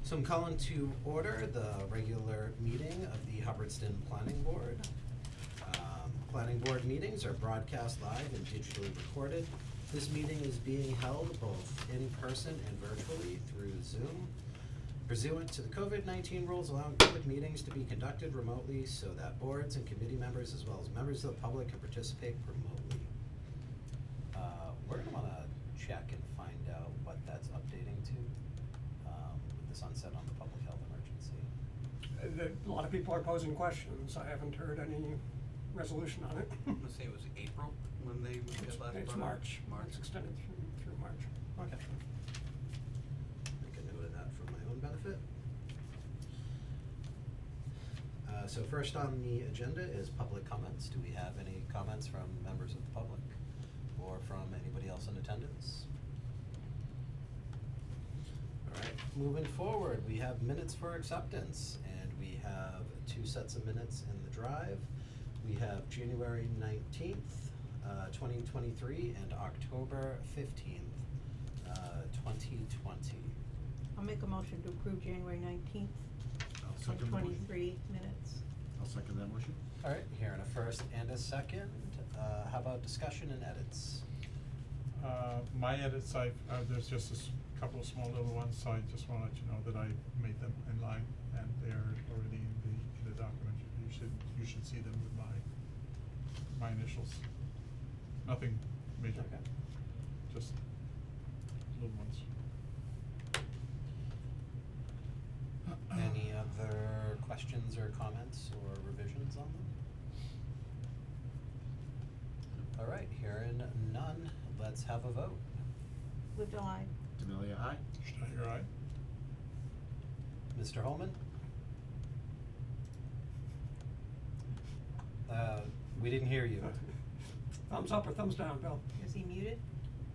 So I'm calling to order the regular meeting of the Hubbardston Planning Board. Planning Board meetings are broadcast live and digitally recorded. This meeting is being held both in person and virtually through Zoom. Pursuant to the COVID-19 rules allowing public meetings to be conducted remotely so that boards and committee members as well as members of the public can participate remotely. We're gonna wanna check and find out what that's updating to, with the sunset on the public health emergency. A lot of people are posing questions. I haven't heard any resolution on it. Let's say it was April when they had last. It's March. It's extended through March. Okay. Make a note of that for my own benefit. So first on the agenda is public comments. Do we have any comments from members of the public or from anybody else in attendance? All right, moving forward, we have minutes for acceptance, and we have 2 sets of minutes in the drive. We have January 19th, 2023 and October 15th, 2020. I'll make a motion to approve January 19th, I'll second the motion. 2023 minutes. I'll second that motion. All right, here in a first and a second. How about discussion and edits? My edits, there's just a couple of small little ones, so I just wanna let you know that I made them in line and they're already in the document. You should see them with my initials. Nothing major. Okay. Just little ones. Any other questions or comments or revisions on them? All right, hearing none, let's have a vote. Lived aye. Demalia, aye. Schneider, aye. Mr. Holman? We didn't hear you. Thumbs up or thumbs down, Bill? Is he muted?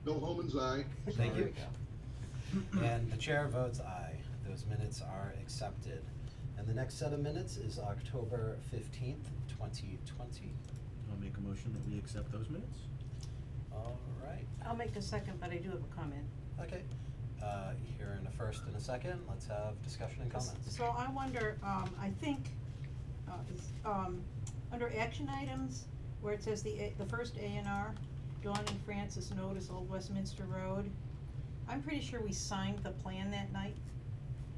Bill Holman's aye. Thank you. Sorry. And the chair votes aye. Those minutes are accepted. And the next set of minutes is October 15th, 2020. I'll make a motion that we accept those minutes. All right. I'll make a second, but I do have a comment. Okay. Here in a first and a second, let's have discussion and comments. So I wonder, I think, under action items, where it says the first A&R, Dawn and Francis Notice, Old Westminster Road, I'm pretty sure we signed the plan that night.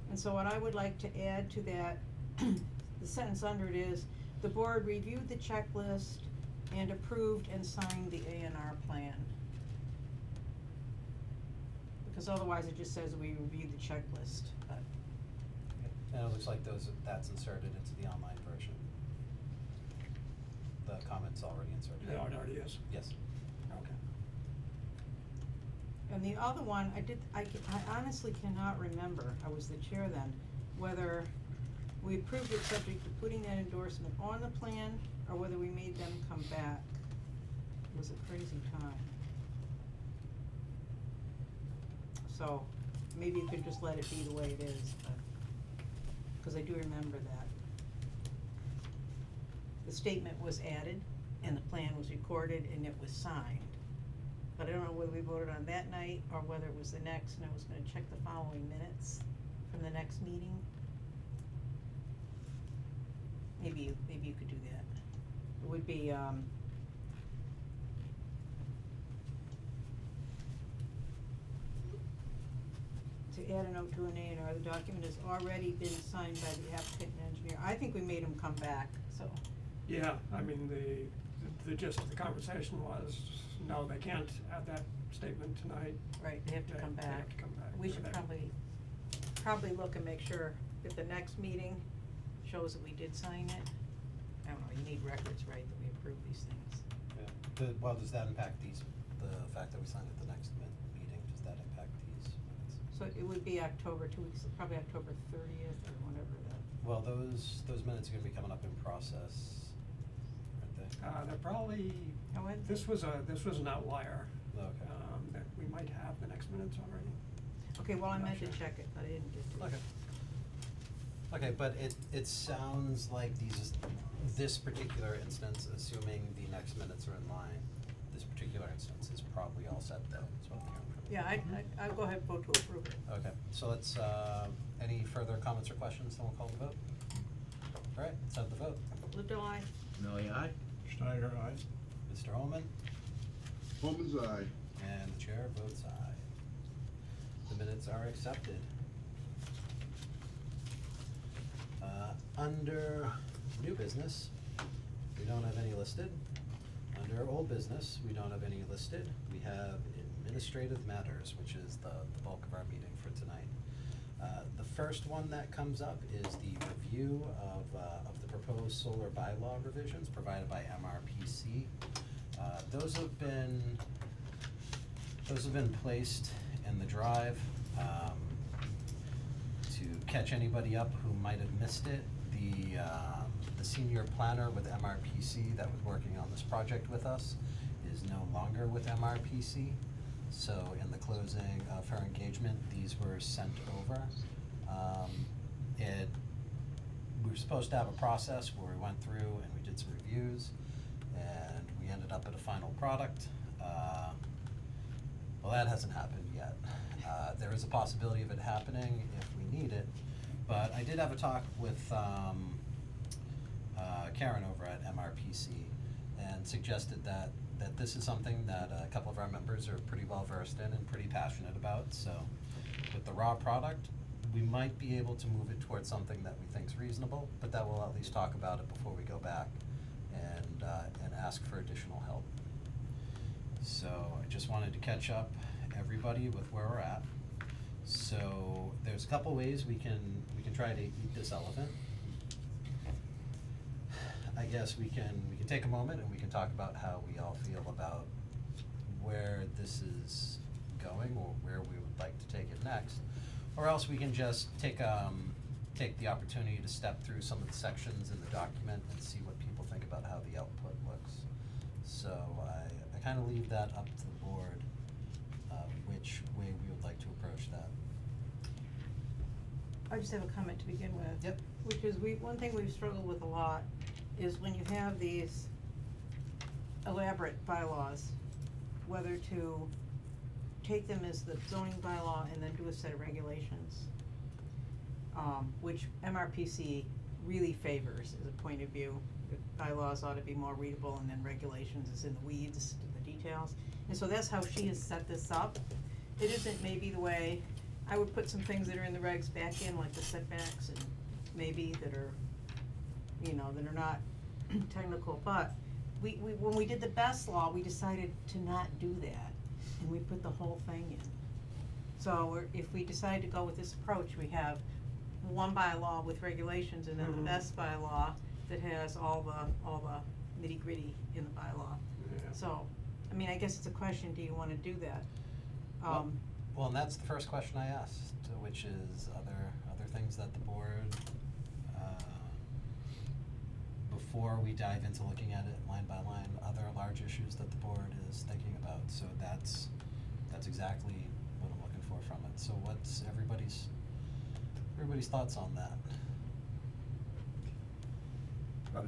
And so what I would like to add to that, the sentence under it is, the board reviewed the checklist and approved and signed the A&R plan. Because otherwise it just says we reviewed the checklist, but. And it looks like that's inserted into the online version. The comment's already inserted. Yeah, it already is. Yes. Okay. And the other one, I honestly cannot remember, I was the chair then, whether we approved it subject to putting that endorsement on the plan, or whether we made them come back. It was a crazy time. So, maybe you could just let it be the way it is, but, cause I do remember that. The statement was added, and the plan was recorded, and it was signed. But I don't know whether we voted on that night, or whether it was the next, and I was gonna check the following minutes from the next meeting. Maybe you could do that. It would be, to add a note to an A&R, the document has already been signed by the applicant and engineer. I think we made them come back, so. Yeah, I mean, the gist of the conversation was, no, they can't add that statement tonight. Right, they have to come They back. have to come back. We They're should there. probably look and make sure that the next meeting shows that we did sign it. I don't know, you need records, right, that we approve these things. Yeah. Well, does that impact the fact that we signed at the next meeting, does that impact these minutes? So it would be October, 2 weeks, probably October 30th or whatever that. Well, those minutes are gonna be coming up in process, aren't they? They're probably, Oh, and- this was an outlier. Okay. That we might have the next minutes already. Okay, well, I I'm not meant to sure. check it, but I didn't get to it. Okay. Okay, but it sounds like this particular instance, assuming the next minutes are in line, this particular instance is probably all set though, is what I'm hearing from you. Yeah, I'll go ahead and vote to approve it. Okay, so let's, any further comments or questions, then we'll call the vote. All right, let's have the vote. Lived I. Amelia, aye. Schneider, aye. Mr. Holman? Holman's eye. And the chair votes aye. The minutes are accepted. Under new business, we don't have any listed. Under old business, we don't have any listed. We have administrative matters, which is the bulk of our meeting for tonight. The first one that comes up is the review of the proposed solar bylaw revisions provided by MRPC. Those have been placed in the drive. To catch anybody up who might have missed it, the senior planner with MRPC that was working on this project with us is no longer with MRPC. So in the closing of her engagement, these were sent over. We were supposed to have a process where we went through and we did some reviews, and we ended up at a final product. Well, that hasn't happened yet. There is a possibility of it happening if we need it, but I did have a talk with Karen over at MRPC and suggested that this is something that a couple of our members are pretty well versed in and pretty passionate about. So with the raw product, we might be able to move it towards something that we think is reasonable, but that we'll at least talk about it before we go back and ask for additional help. So I just wanted to catch up everybody with where we're at. So there's a couple ways we can try to eat this elephant. I guess we can take a moment and we can talk about how we all feel about where this is going or where we would like to take it next. Or else we can just take the opportunity to step through some of the sections in the document and see what people think about how the output looks. So I kind of leave that up to the board, which way we would like to approach that. I just have a comment to begin with. Yep. Which is one thing we've struggled with a lot is when you have these elaborate bylaws, whether to take them as the zoning bylaw and then do a set of regulations, which MRPC really favors as a point of view. The bylaws ought to be more readable, and then regulations is in the weeds, to the details. And so that's how she has set this up. It isn't maybe the way, I would put some things that are in the regs back in, like the setbacks and maybe that are, that are not technical, but when we did the best law, we decided to not do that, and we put the whole thing in. So if we decide to go with this approach, we have one bylaw with regulations and then the best bylaw that has all the nitty gritty in the bylaw. Yeah. So, I mean, I guess it's a question, do you wanna do that? Well, and that's the first question I asked, which is other things that the board, before we dive into looking at it line by line, other large issues that the board is thinking about. So that's exactly what I'm looking for from it. So what's everybody's thoughts on that?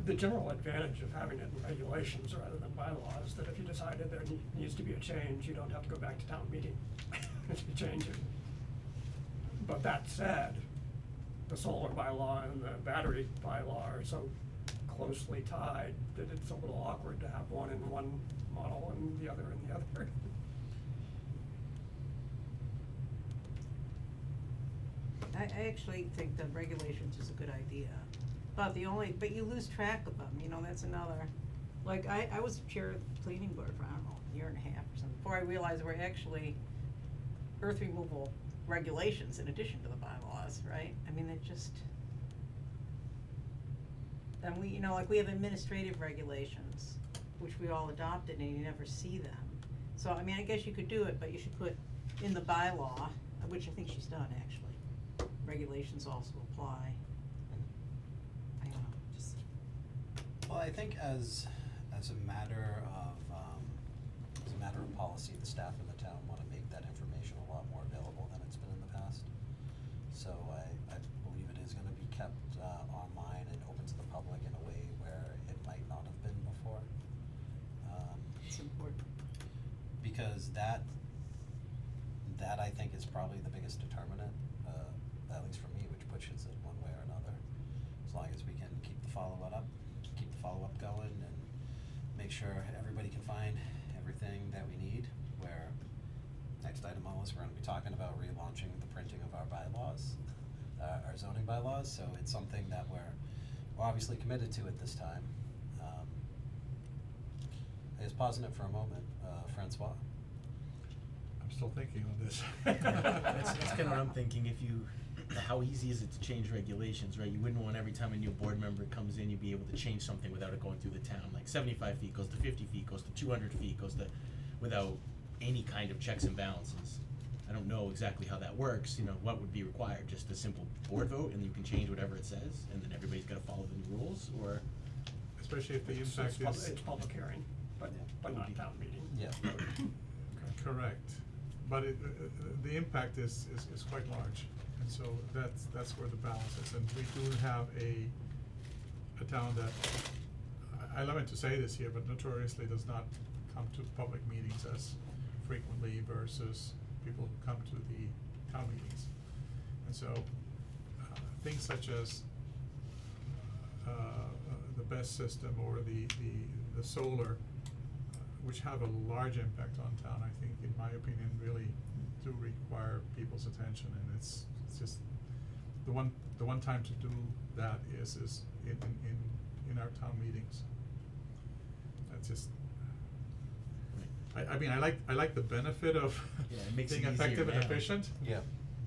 The general advantage of having it in regulations rather than bylaws, that if you decided there needs to be a change, you don't have to go back to town meeting to change it. But that said, the solar bylaw and the battery bylaw are so closely tied that it's a little awkward to have one in one model and the other in the other. I actually think the regulations is a good idea, but you lose track of them, that's another, like, I was chair of the planning board for, I don't know, a year and a half or something, before I realized there were actually earth removal regulations in addition to the bylaws, right? I mean, it just, and we, like, we have administrative regulations, which we all adopted, and you never see them. So, I mean, I guess you could do it, but you should put in the bylaw, which I think she's done, actually, regulations also apply. I don't know, just. Well, I think as a matter of policy, the staff in the town want to make that information a lot more available than it's been in the past. So I believe it is going to be kept online and open to the public in a way where it might not have been before. It's important. Because that probably the biggest determinant, at least for me, which pushes it one way or another. As long as we can keep the follow-up going and make sure everybody can find everything that we need, where next item on the list, we're gonna be talking about relaunching the printing of our bylaws, our zoning bylaws, so it's something that we're obviously committed to at this time. I just pausing it for a moment, Francois. I'm still thinking on this. That's kinda what I'm thinking, how easy is it to change regulations, right? You wouldn't want every time a new board member comes in, you'd be able to change something without it going through the town, like 75 feet goes to 50 feet, goes to 200 feet, goes to, without any kind of checks and balances. I don't know exactly how that works, what would be required, just a simple board vote and you can change whatever it says, and then everybody's gotta follow the new rules, or? Especially if the It's impact is. it's public hearing, but Would not be- town meeting. Yeah. Correct, but the impact is quite large, and so that's where the balance is, and we do have a town that, I lament to say this here, but notoriously does not come to public meetings as frequently versus people who come to the town meetings. And so, things such as the BESS system or the solar, which have a large impact on town, I think, in my opinion, really do require people's attention, and it's just, the one time to do that is in our town meetings. That's just, I mean, I like the benefit of Yeah, it makes it being easier effective and now. efficient. Yeah.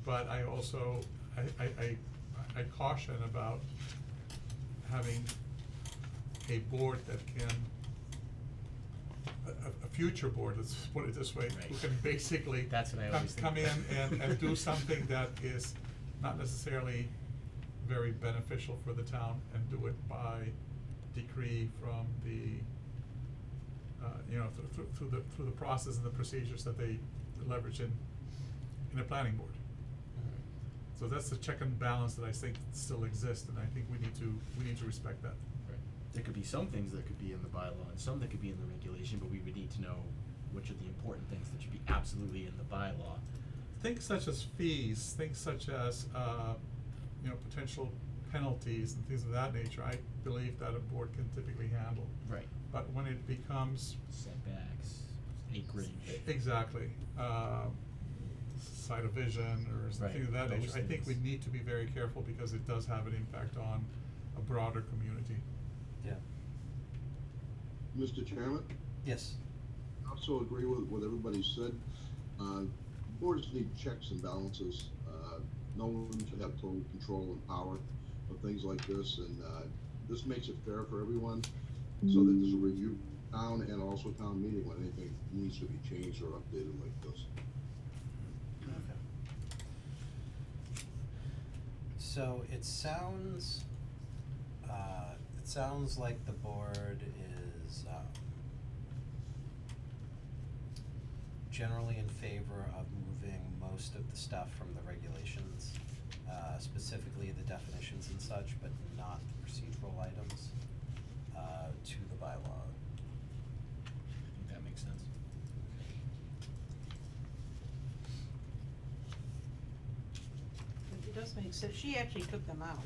But I also, I caution about having a board that can, a future board, let's put it this way, who Right. can basically That's what I always come think. in and do something that is not necessarily very beneficial for the town, and do it by decree from the, through the process and the procedures that they leverage in a planning board. So that's the check and balance that I think still exists, and I think we need to respect that. Right. There could be some things that could be in the bylaw and some that could be in the regulation, but we would need to know which are the important things that should be absolutely in the bylaw. Things such as fees, things such as, potential penalties and things of that nature, I believe that a board can typically handle. Right. But when it becomes, Setbacks, acreage. exactly, side of vision or something of that Right, nature, those I think we things. need to be very careful because it does have an impact on a broader community. Yeah. Mr. Chairman, Yes. I also agree with what everybody said. Boards need checks and balances. No one should have total control and power of things like this, and this makes it fair for everyone, so that there's a review town and also town meeting when anything needs to be changed or updated like this. Okay. So it sounds like the board is generally in favor of moving most of the stuff from the regulations, specifically the definitions and such, but not the procedural items, to the bylaw. I think that makes sense. It does make sense, she actually took them out,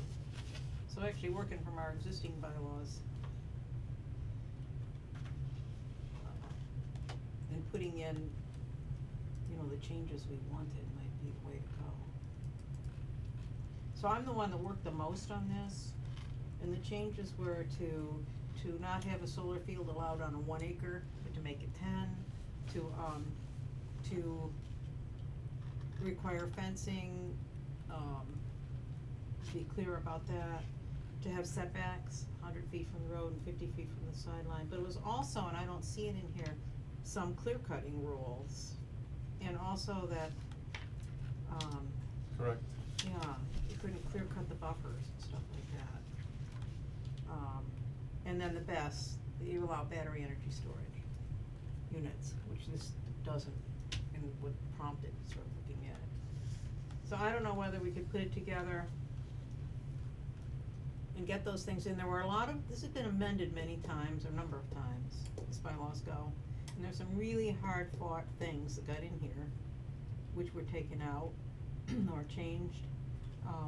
so actually working from our existing bylaws. And putting in, the changes we wanted might be the way to go. So I'm the one that worked the most on this, and the changes were to not have a solar field allowed on a 1 acre, but to make it 10, to require fencing, to be clear about that, to have setbacks, 100 feet from the road and 50 feet from the sideline, but it was also, and I don't see it in here, some clear cutting rules, and also that, Correct. yeah, you couldn't clear cut the buffers and stuff like that. And then the best, you allow battery energy storage units, which this doesn't, and would prompt it to start looking at it. So I don't know whether we could put it together and get those things in. There were a lot of, this has been amended many times, or a number of times, as bylaws go. And there's some really hard fought things that got in here. which were taken out or changed.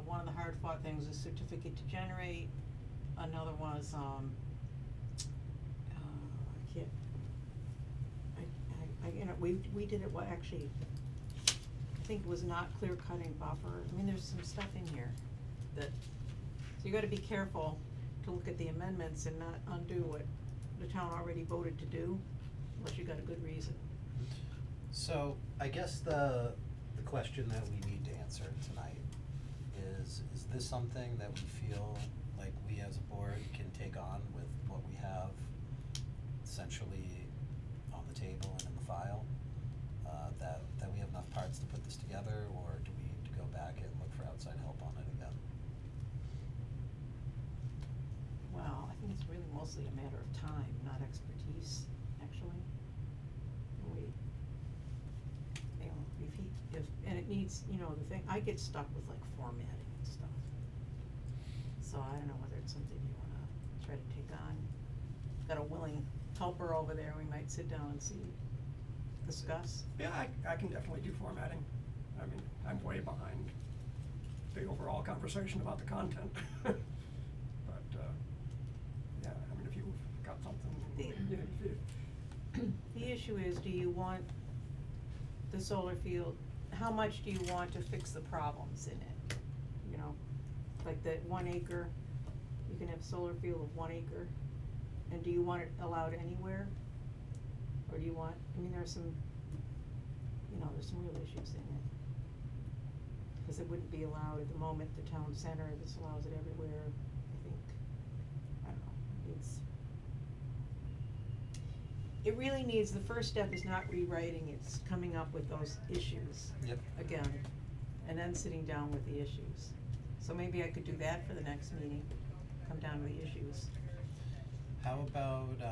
One of the hard fought things is certificate to generate, another was, I can't, you know, we did it, well, actually, I think it was not clear cutting buffer, I mean, there's some stuff in here that, so you gotta be careful to look at the amendments and not undo what the town already voted to do, unless you got a good reason. So, I guess the question that we need to answer tonight is this something that we feel like we as a board can take on with what we have essentially on the table and in the file? That we have enough parts to put this together, or do we need to go back and look for outside help on it again? Well, I think it's really mostly a matter of time, not expertise, actually. We, you know, and it needs, you know, the thing, I get stuck with like formatting and stuff. So I don't know whether it's something you wanna try to take on. Got a willing helper over there, we might sit down and discuss. Yeah, I can definitely do formatting. I mean, I'm way behind the overall conversation about the content. But, yeah, I mean, if you've got something, The issue is, do you want the solar field, how much do you want to fix the problems in it? You know, like the 1 acre, you can have solar field of 1 acre, and do you want it allowed anywhere? Or do you want, I mean, there's some, you know, there's some real issues in it. Cause it wouldn't be allowed at the moment, the town center, this allows it everywhere, I think, I don't know, it really needs, the first step is not rewriting, it's coming up with those issues. Yep. Again, and then sitting down with the issues. So maybe I could do that for the next meeting, come down to the issues. How about, who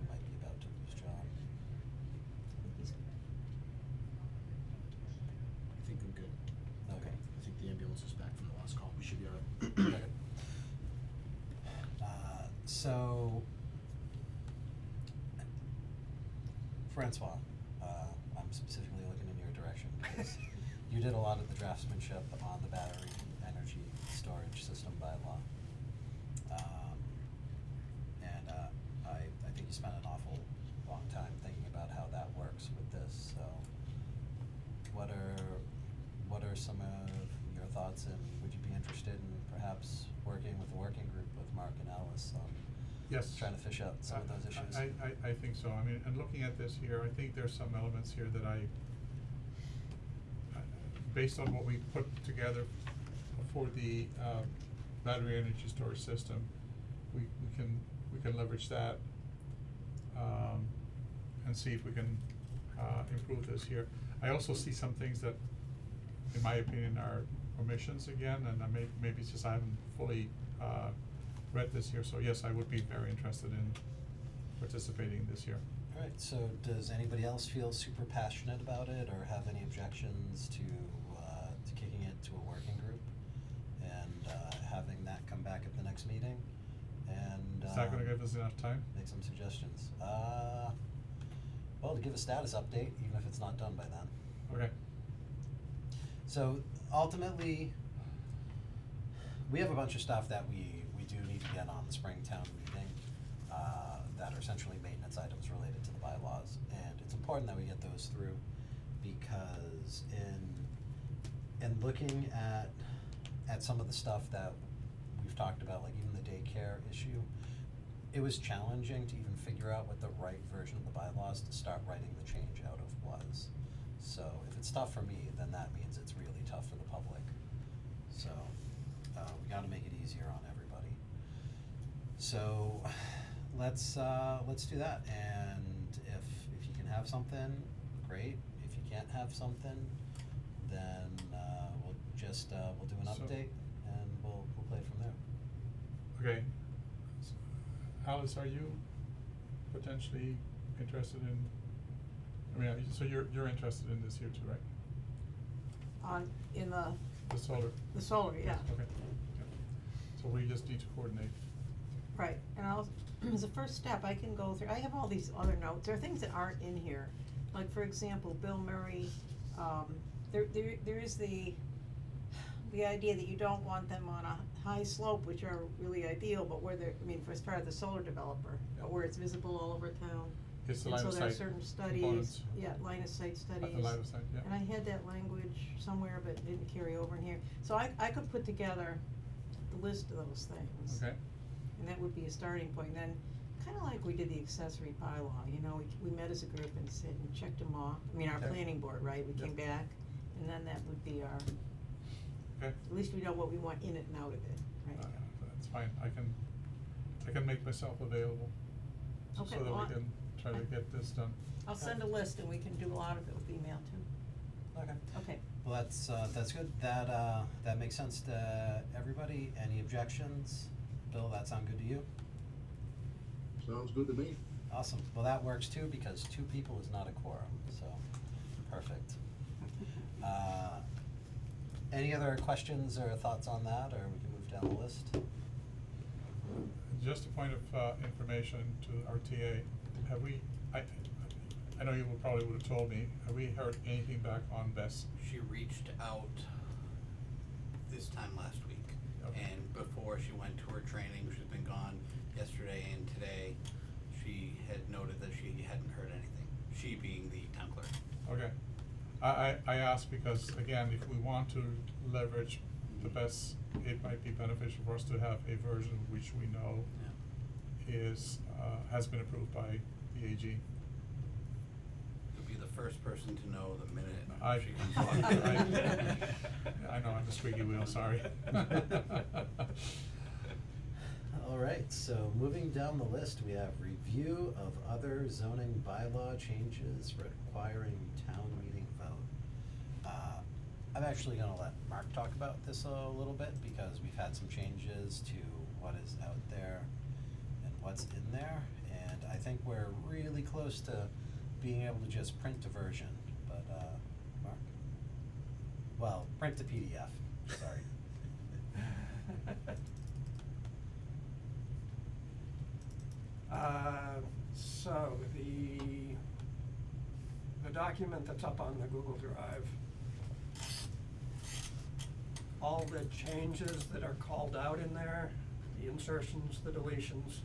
might be about to lose John? I think I'm good. Okay. I think the ambulance is back from the last call, we should be alright. Okay. So, Francois, I'm specifically looking in your direction because you did a lot of the draftsmanship on the battery energy storage system bylaw. And I think you spent an awful long time thinking about how that works with this, so what are some of your thoughts, and would you be interested in perhaps working with a working group with Mark and Alice on Yes. trying to fish out some of those issues? I think so, I mean, and looking at this here, I think there's some elements here that based on what we put together for the, battery energy storage system, we can leverage that, and see if we can, improve this here. I also see some things that, in my opinion, are omissions again, and maybe it's just I haven't fully, read this here, so yes, I would be very interested in participating this year. Alright, so does anybody else feel super passionate about it, or have any objections to kicking it to a working group and having that come back at the next meeting and Is that gonna give us enough time? make some suggestions? Well, to give a status update, even if it's not done by then. Okay. So ultimately, we have a bunch of stuff that we do need to get on the Springtown meeting, that are essentially maintenance items related to the bylaws, and it's important that we get those through, because in looking at some of the stuff that we've talked about, like even the daycare issue, it was challenging to even figure out what the right version of the bylaws to start writing the change out of was. So if it's tough for me, then that means it's really tough for the public. So, we gotta make it easier on everybody. So, let's do that, and if you can have something, great. If you can't have something, then, we'll do an So- update, and we'll play from there. Okay. Alice, are you potentially interested in, I mean, so you're interested in this here too, right? In the The solar? yeah. Okay. So we just need to coordinate. Right, and as a first step, I can go through, I have all these other notes, there are things that aren't in here. Like, for example, Bill Murray, there is the idea that you don't want them on a high slope, which are really ideal, but where they're, I mean, for as far as the solar developer, but where it's visible all over town. It's the And line of so there are sight certain studies, components. yeah, line of sight studies. The line of sight, yeah. And I had that language somewhere, but it didn't carry over in here. So I could put together the list of those things. Okay, And that would be a starting point. Then, kinda like we did the accessory bylaw, you know, we met as a group and said, and checked them off. I mean, our Okay. planning board, right, we came back, and then that would be our, okay. at least we know what we want in it and out of it, right? That's fine, I can make myself available, so Okay, that well, we can try to get this done. I'll send a list and we can do a lot of it with email too. Okay. Okay. Well, that's good. That makes sense to everybody. Any objections? Bill, that sound good to you? Sounds good to me. Awesome. Well, that works too, because 2 people is not a quorum, so, perfect. Any other questions or thoughts on that, or we can move down the list? Just a point of information to RTA, have we, I know you probably would have told me, have we heard anything back on Bess? She reached out this time last week. Okay. And before she went to her training, she's been gone yesterday and today, she had noted that she hadn't heard anything, she being the town clerk. Okay, I asked because, again, if we want to leverage the Bess, it might be beneficial for us to have a version which we know is, has been approved by the AG. You'll be the first person to know the minute I- she comes on. I know, I'm the squeaky wheel, sorry. All right, so moving down the list, we have review of other zoning bylaw changes requiring town meeting vote. I'm actually gonna let Mark talk about this a little bit, because we've had some changes to what is out there and what's in there, and I think we're really close to being able to just print a version, but, Mark? Well, print the PDF, sorry. So the document that's up on the Google Drive, all the changes that are called out in there, the insertions, the deletions,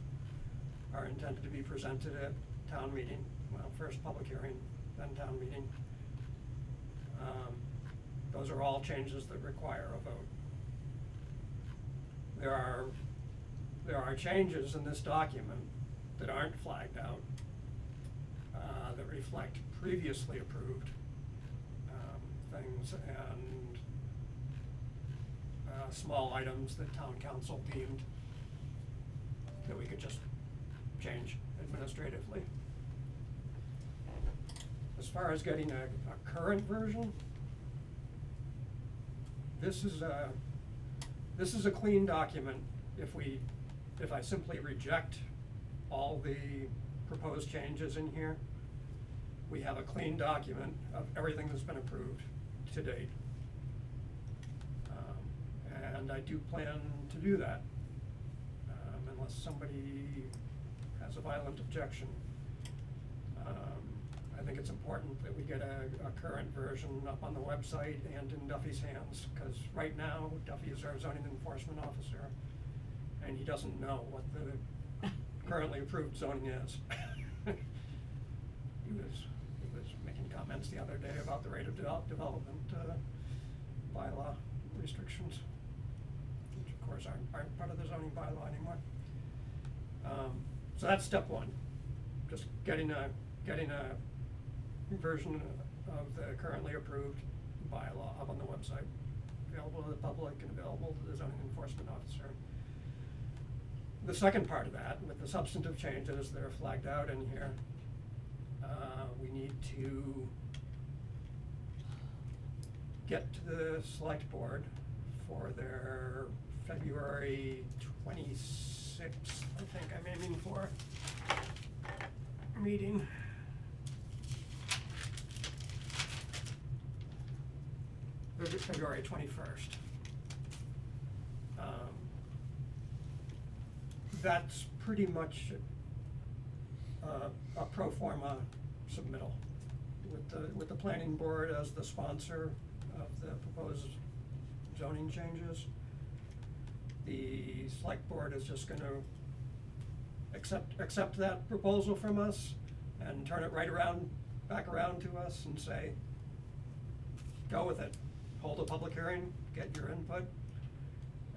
are intended to be presented at town meeting. Well, first public hearing, then town meeting. Those are all changes that require a vote. There are changes in this document that aren't flagged out, that reflect previously approved things and small items that town council deemed that we could just change administratively. As far as getting a current version, this is a clean document if I simply reject all the proposed changes in here. We have a clean document of everything that's been approved to date. And I do plan to do that, unless somebody has a violent objection. I think it's important that we get a current version up on the website and in Duffy's hands, because right now Duffy is our zoning enforcement officer, and he doesn't know what the currently approved zoning is. He was making comments the other day about the rate of development bylaw restrictions, which of course aren't part of the zoning bylaw anymore. So that's step one, just getting a version of the currently approved bylaw up on the website, available to the public and available to the zoning enforcement officer. The second part of that, with the substantive changes that are flagged out in here, we need to get to the select board for their February 26th, I think I'm aiming for, meeting. February 21st. that's pretty much a pro forma submittal with the planning board as the sponsor of the proposed zoning changes. The select board is just gonna accept that proposal from us and turn it back around to us and say, go with it. Hold a public hearing, get your input,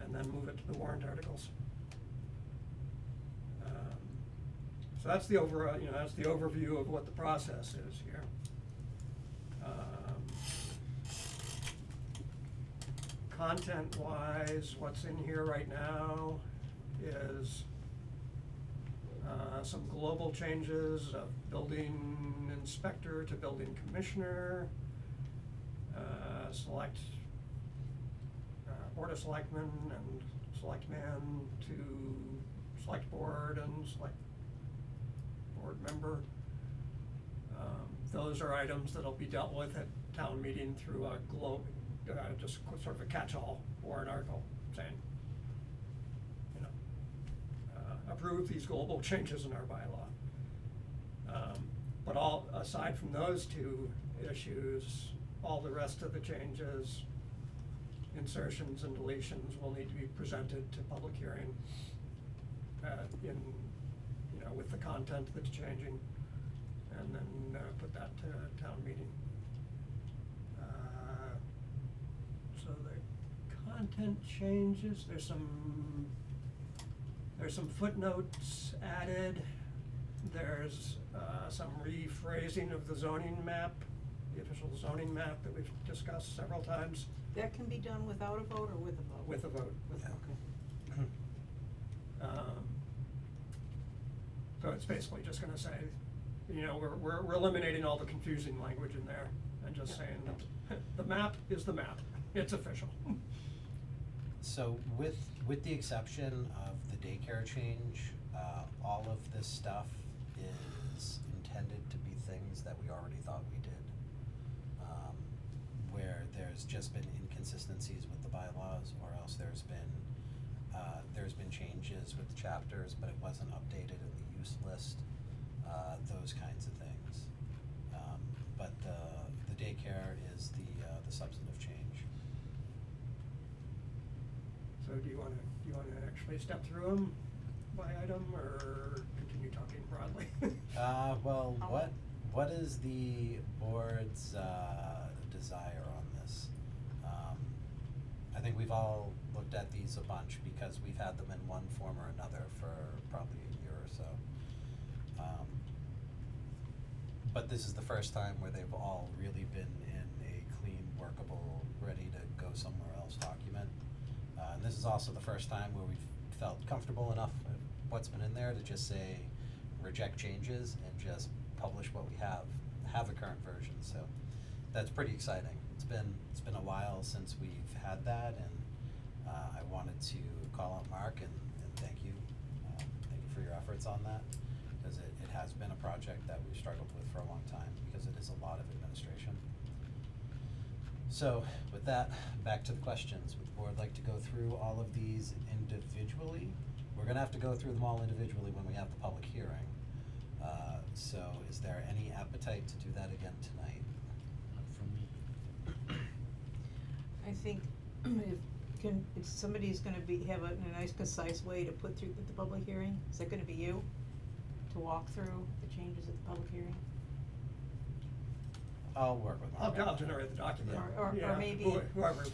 and then move it to the warrant articles. So that's the that's the overview of what the process is here. Content-wise, what's in here right now is some global changes of building inspector to building commissioner, select board of selectmen and selectmen to select board and select board member. Those are items that'll be dealt with at town meeting through a just sort of a catch-all warrant article saying, approve these global changes in our bylaw. But aside from those two issues, all the rest of the changes, insertions and deletions will need to be presented to public hearing, with the content that's changing, and then, put that to town meeting. So the content changes, there's some footnotes added, there's, some rephrasing of the zoning map, the official zoning map that we've discussed several times. That can be done without a vote or with a vote? With a vote. Yeah. Okay. So it's basically just gonna say, we're eliminating all the confusing language in there and just saying that the map is the map, it's official. So with the exception of the daycare change, all of this stuff is intended to be things that we already thought we did. Where there's just been inconsistencies with the bylaws, or else there's been changes with the chapters, but it wasn't updated in the use list, those kinds of things. But the daycare is the substantive change. So do you wanna actually step through them by item, or continue talking broadly? Well, what is the board's desire on this? I think we've all looked at these a bunch because we've had them in one form or another for probably a year or so. But this is the first time where they've all really been in a clean, workable, ready to go somewhere else document. And this is also the first time where we've felt comfortable enough with what's been in there to just say reject changes and just publish what we have a current version. So that's pretty exciting. It's been a while since we've had that, and I wanted to call out Mark and thank you for your efforts on that, because it has been a project that we've struggled with for a long time because it is a lot of administration. So with that, back to the questions. Would the board like to go through all of these individually? We're gonna have to go through them all individually when we have the public hearing. So is there any appetite to do that again tonight? From me. I think if somebody's gonna have a nice concise way to put through the public hearing, is that gonna be you? To walk through the changes at the public hearing? I'll work with Mark. I'll generate the document. Or Yeah, maybe- whoever's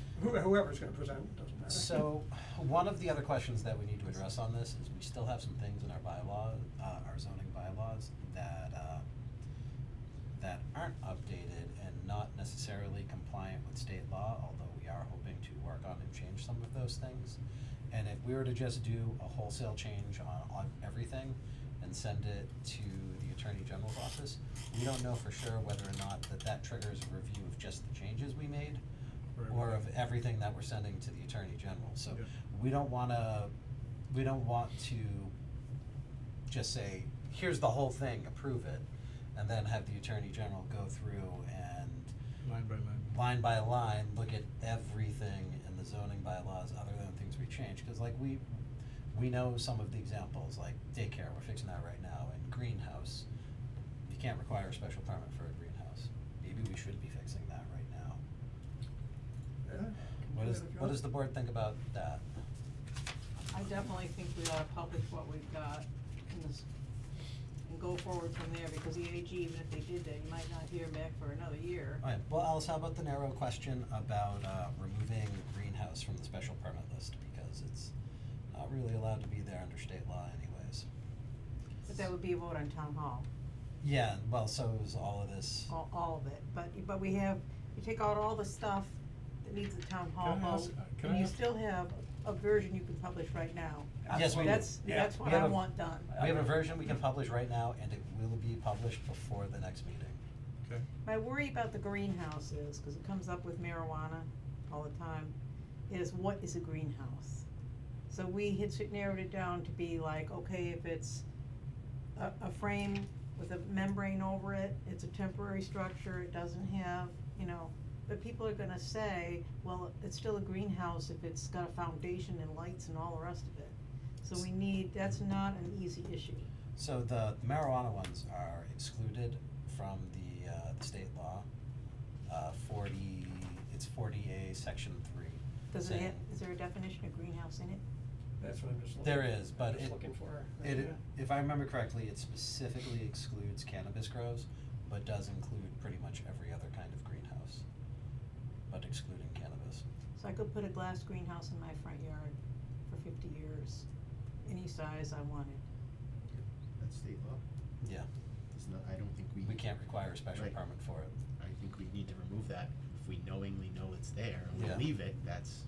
gonna present, doesn't matter. So, one of the other questions that we need to address on this is we still have some things in our bylaw, our zoning bylaws, that aren't updated and not necessarily compliant with state law, although we are hoping to work on and change some of those things. And if we were to just do a wholesale change on everything and send it to the Attorney General's office, we don't know for sure whether or not that triggers a review of just the changes we made, or of everything that we're sending to the Attorney General. So Yeah. we don't want to just say, here's the whole thing, approve it, and then have the Attorney General go through and line by line, look at everything in the zoning bylaws other than things we changed. Cause like we we know some of the examples, like daycare, we're fixing that right now, and greenhouse. You can't require a special permit for a greenhouse. Maybe we should be fixing that right now. Yeah. What does the board think about that? I definitely think we ought to publish what we've got in this, and go forward from there, because the AG, even if they did that, you might not hear back for another year. Alright, well, Alice, how about the narrow question about, removing greenhouse from the special permit list, because it's not really allowed to be there under state law anyways. But that would be a vote on town hall, Yeah, well, so is all of this. all of it, but we have, you take out all the stuff that needs the town hall Can I ask- vote, can and I you ask- still have a version you can publish right now. Yes, we do. That's Yeah. what We have I a- want done. We have a version we can publish right now, and it will be published before the next meeting. Okay, My worry about the greenhouse is, cause it comes up with marijuana all the time, is what is a greenhouse? So we had narrowed it down to be like, okay, if it's a frame with a membrane over it, it's a temporary structure, it doesn't have, you know, but people are gonna say, well, it's still a greenhouse if it's got a foundation and lights and all the rest of it. So we need, that's not an easy issue. So the marijuana ones are excluded from the state law, 40A, section 3. Does it saying- have, is there a definition of greenhouse in it? That's what I'm just looking. There is, but just it- looking for. It, if I remember correctly, it specifically excludes cannabis grows, but does include pretty much every other kind of greenhouse, but excluding cannabis. So I could put a glass greenhouse in my front yard for 50 years, any size I wanted. That's state law. Yeah, There's no, I don't think we can't require a special Right. permit for it. I think we need to remove that. If we knowingly know it's there and Yeah. we leave it, that's,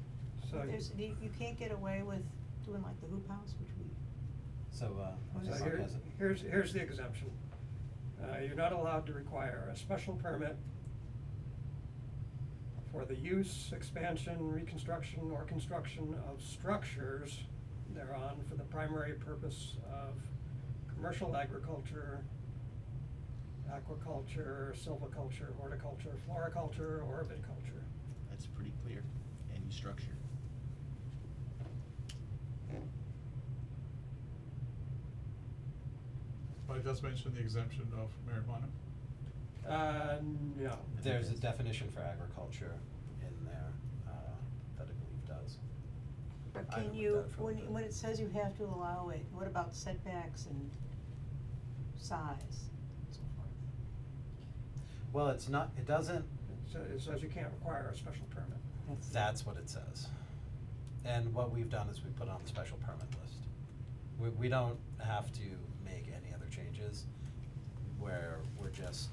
So, You can't get away with doing like the hoop house, which we, So, So so Mark here, has it. here's the exemption. You're not allowed to require a special permit for the use, expansion, reconstruction, or construction of structures thereon for the primary purpose of commercial agriculture, aquaculture, silviculture, horticulture, floriculture, or viticulture. that's pretty clear. Any structure. but it does mention the exemption of marijuana. No. There's a definition for agriculture in there, that I believe does. but I can haven't you, looked at it from when, the- when it says you have to allow it, what about setbacks and size and so forth? Well, it's not, it doesn't, It says you can't require a special permit. that's what it says. And what we've done is we put it on the special permit list. We don't have to make any other changes, where we're just,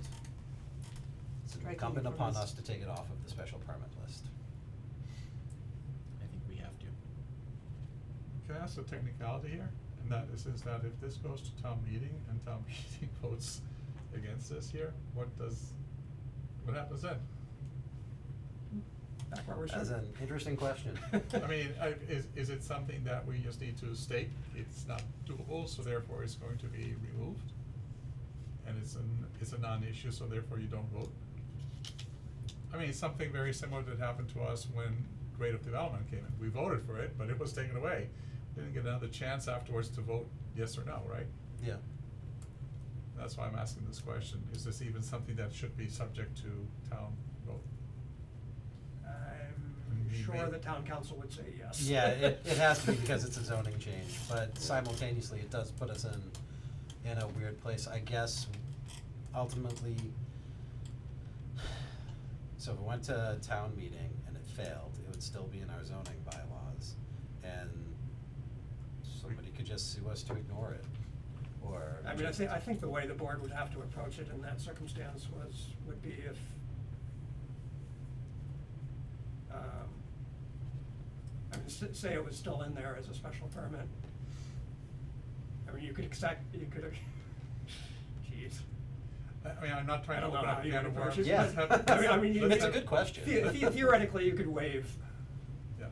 it's Striking it incumbent from upon this. us to take it off of the special permit list. I think we have to. Can I ask a technicality here? And that is that if this goes to town meeting and town meeting votes against this here, what happens then? Back where we That's should. an interesting question. I mean, is it something that we just need to state it's not doable, so therefore it's going to be removed? And it's a non-issue, so therefore you don't vote? I mean, it's something very similar that happened to us when grade of development came in. We voted for it, but it was taken away. Didn't get another chance afterwards to vote yes or no, right? Yeah. That's why I'm asking this question. Is this even something that should be subject to town vote? I'm We sure may- the town council would say yes. Yeah, it has to be because it's a zoning change, but simultaneously, it does put us in a weird place, I guess. Ultimately, so if it went to town meeting and it failed, it would still be in our zoning bylaws, and somebody could just sue us to ignore it, or. I mean, I think the way the board would have to approach it in that circumstance would be if, I mean, say it was still in there as a special permit. I mean, you could jeez. I mean, I'm not I trying to don't know open how up a you can would of approach worms. it. Yeah. Let's have- I mean, let's It's a have- good question. Theoretically, you could waive, Yeah.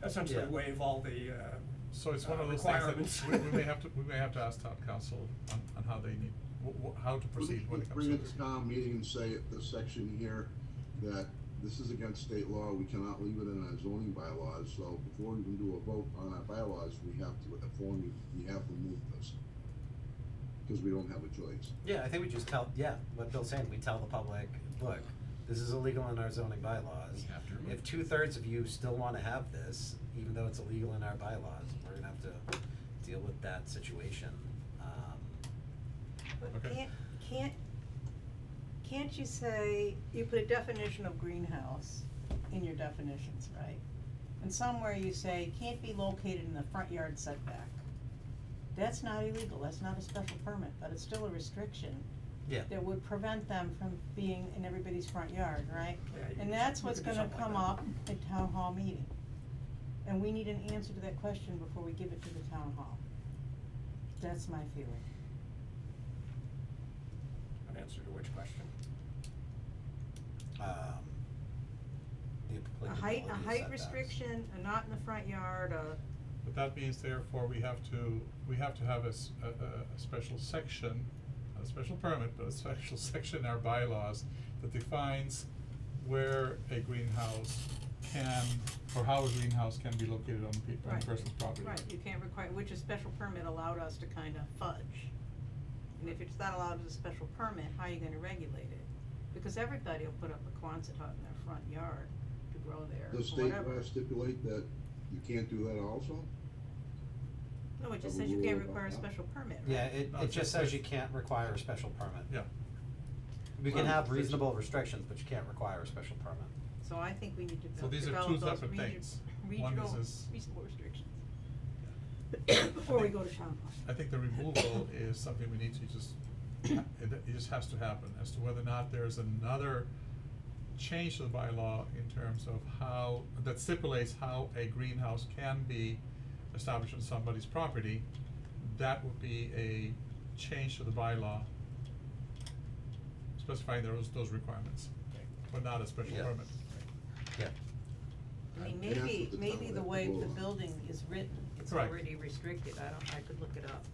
essentially Yeah. waive all the, So it's one of those things requirements. that we may have to ask town council on how they need, how to proceed when it comes to Bring it this. to town meeting and say the section here that this is against state law, we cannot leave it in our zoning bylaws, so before we can do a vote on our bylaws, we have to inform you, we have to move this. Cause we don't have a choice. Yeah, I think we just tell, yeah, what Bill's saying, we tell the public, look, this is illegal in our zoning bylaws. We have to remove If it. 2/3 of you still wanna have this, even though it's illegal in our bylaws, we're gonna have to deal with that situation. But Okay. can't you say, you put a definition of greenhouse in your definitions, right? And somewhere you say, can't be located in the front yard setback. That's not illegal, that's not a special permit, but it's still a restriction Yeah. that would prevent them from being in everybody's front yard, right? Yeah, you And could- that's you what's could do gonna something like come that. up at town hall meeting. And we need an answer to that question before we give it to the town hall. That's my feeling. An answer to which question? The A applicability of height setbacks. restriction, a not in the front yard, But that means therefore we have to have a special section, not a special permit, but a special section in our bylaws that defines where a greenhouse can, or how a greenhouse can be located on a Right. person's property. right, you can't require, which a special permit allowed us to kinda fudge. And if it's not allowed as a special permit, how are you gonna regulate it? Because everybody will put up a Quonset hut in their front yard to grow there, Does or state whatever. law stipulate that you can't do that also? No, it just Have a says you rule can't about require a that? special permit, right? Yeah, it No, it it just just says says- you can't require a special permit. Yeah. We can Well, have it's- reasonable restrictions, but you can't require a special permit. So I think we need to So these are develop two those separate things. One regional, is reasonable restrictions. Before we go to town hall. I think the removal is something we need to just, it just has to happen, as to whether or not there's another change to the bylaw in terms of how, that stipulates how a greenhouse can be established on somebody's property. That would be a change to the bylaw specifying those requirements, but not a special Yeah. permit. Yeah. I mean, And that's maybe, what the maybe town the would have way to the vote on. building is written, it's Correct. already restricted, I could look it up.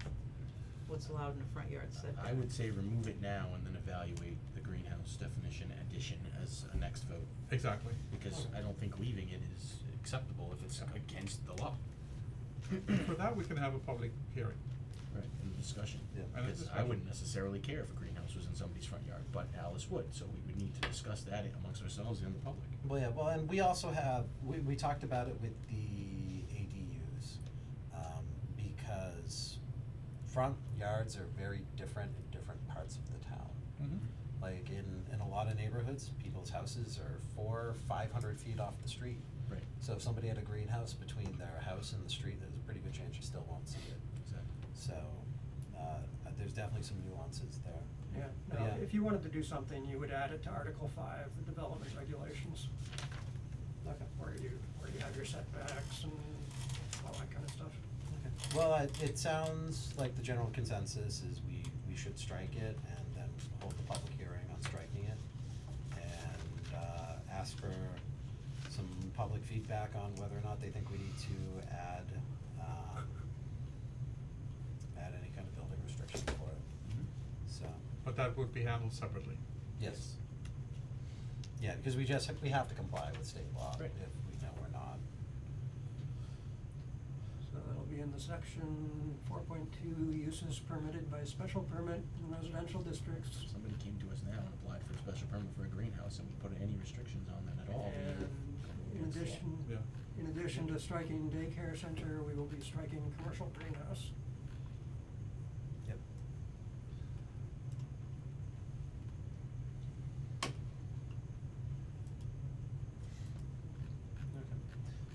What's allowed in the front yard setback. I would say remove it now and then evaluate the greenhouse definition addition as a next vote, Exactly. because I don't think leaving it is acceptable if it's against the law. For that, we can have a public hearing. Right, in the discussion. Yeah. And a Because I discussion. wouldn't necessarily care if a greenhouse was in somebody's front yard, but Alice would, so we would need to discuss that amongst ourselves and the public. Well, yeah, well, and we also have, we talked about it with the ADUs, because front yards are very different in different parts of the town. Mm-hmm. Like in a lot of neighborhoods, people's houses are 400-500 feet off the street. Right. So if somebody had a greenhouse between their house and the street, there's a pretty good chance you still won't see it. Exactly. So, there's definitely some nuances there. Yeah, But no, yeah. if you wanted to do something, you would add it to Article 5, the development regulations, Okay. where you have your setbacks and all that kind of stuff. Okay. Well, it sounds like the general consensus is we should strike it and then hold the public hearing on striking it. And, ask for some public feedback on whether or not they think we need to add any kind of building restriction for it, so. But that would be handled separately. Yes. Yeah, because we have to comply with state law Right. if we know we're not. So that'll be in the section 4.2, uses permitted by special permit in residential districts. If somebody came to us now and applied for a special permit for a greenhouse and we put any restrictions on them at all, we would And in against the law. addition, Yeah. in addition to striking daycare center, we will be striking commercial greenhouse. Yep. Okay.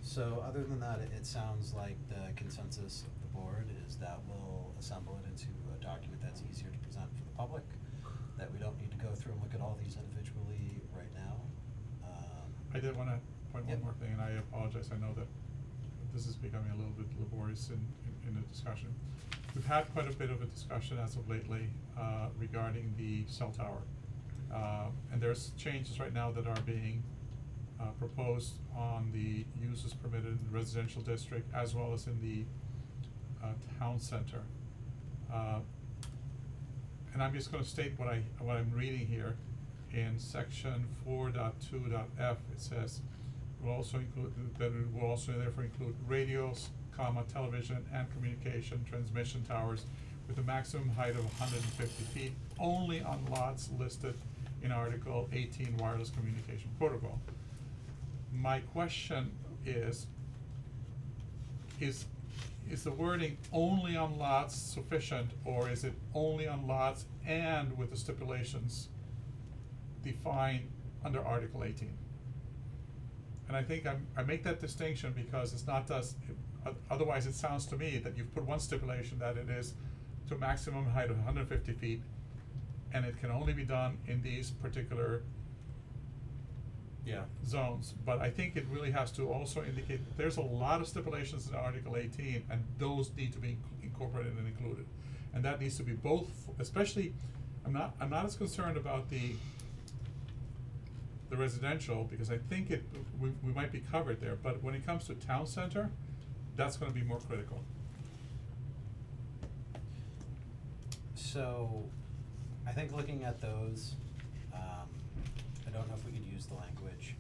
So other than that, it sounds like the consensus of the board is that we'll assemble it into a document that's easier to present for the public, that we don't need to go through and look at all these individually right now. I did wanna point one Yep. more thing, and I apologize, I know that this is becoming a little bit laborious in the discussion. We've had quite a bit of a discussion as of lately, regarding the cell tower. And there's changes right now that are being, proposed on the uses permitted in the residential district as well as in the, town center. And I'm just gonna state what I'm reading here. in section 4.2.f, it says, will also include, that it will also therefore include radios, comma, television and communication transmission towers with a maximum height of 150 feet, only on lots listed in Article 18 Wireless Communication Protocol. My question is the wording only on lots sufficient, or is it only on lots and with the stipulations defined under Article 18? And I think I make that distinction because it's not otherwise it sounds to me that you've put one stipulation that it is to a maximum height of 150 feet, and it can only be done in these particular zones. But I think it really has to also indicate that there's a lot of stipulations in Article 18, and those need to be incorporated and included. And that needs to be both, especially, I'm not as concerned about the residential, because I think we might be covered there, but when it comes to town center, that's gonna be more critical. So, I think looking at those, I don't know if we could use the language.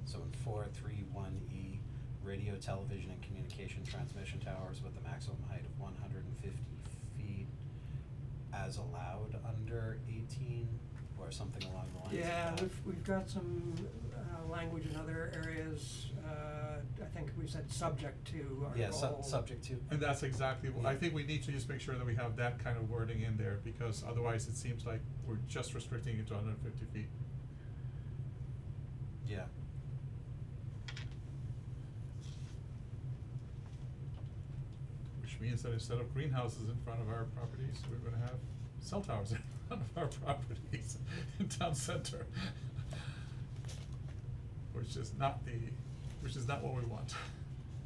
So in 4.3.1e, radio, television, and communication transmission towers with a maximum height of 150 feet as allowed under 18, or something along the lines of Yeah, that. we've got some, language in other areas, I think we said subject to Article. Yeah, subject to. And that's exactly, I Yeah. think we need to just make sure that we have that kind of wording in there, because otherwise it seems like we're just restricting it to 150 feet. Yeah. Which means that instead of greenhouses in front of our properties, we're gonna have cell towers in front of our properties in town center. Which is not what we want.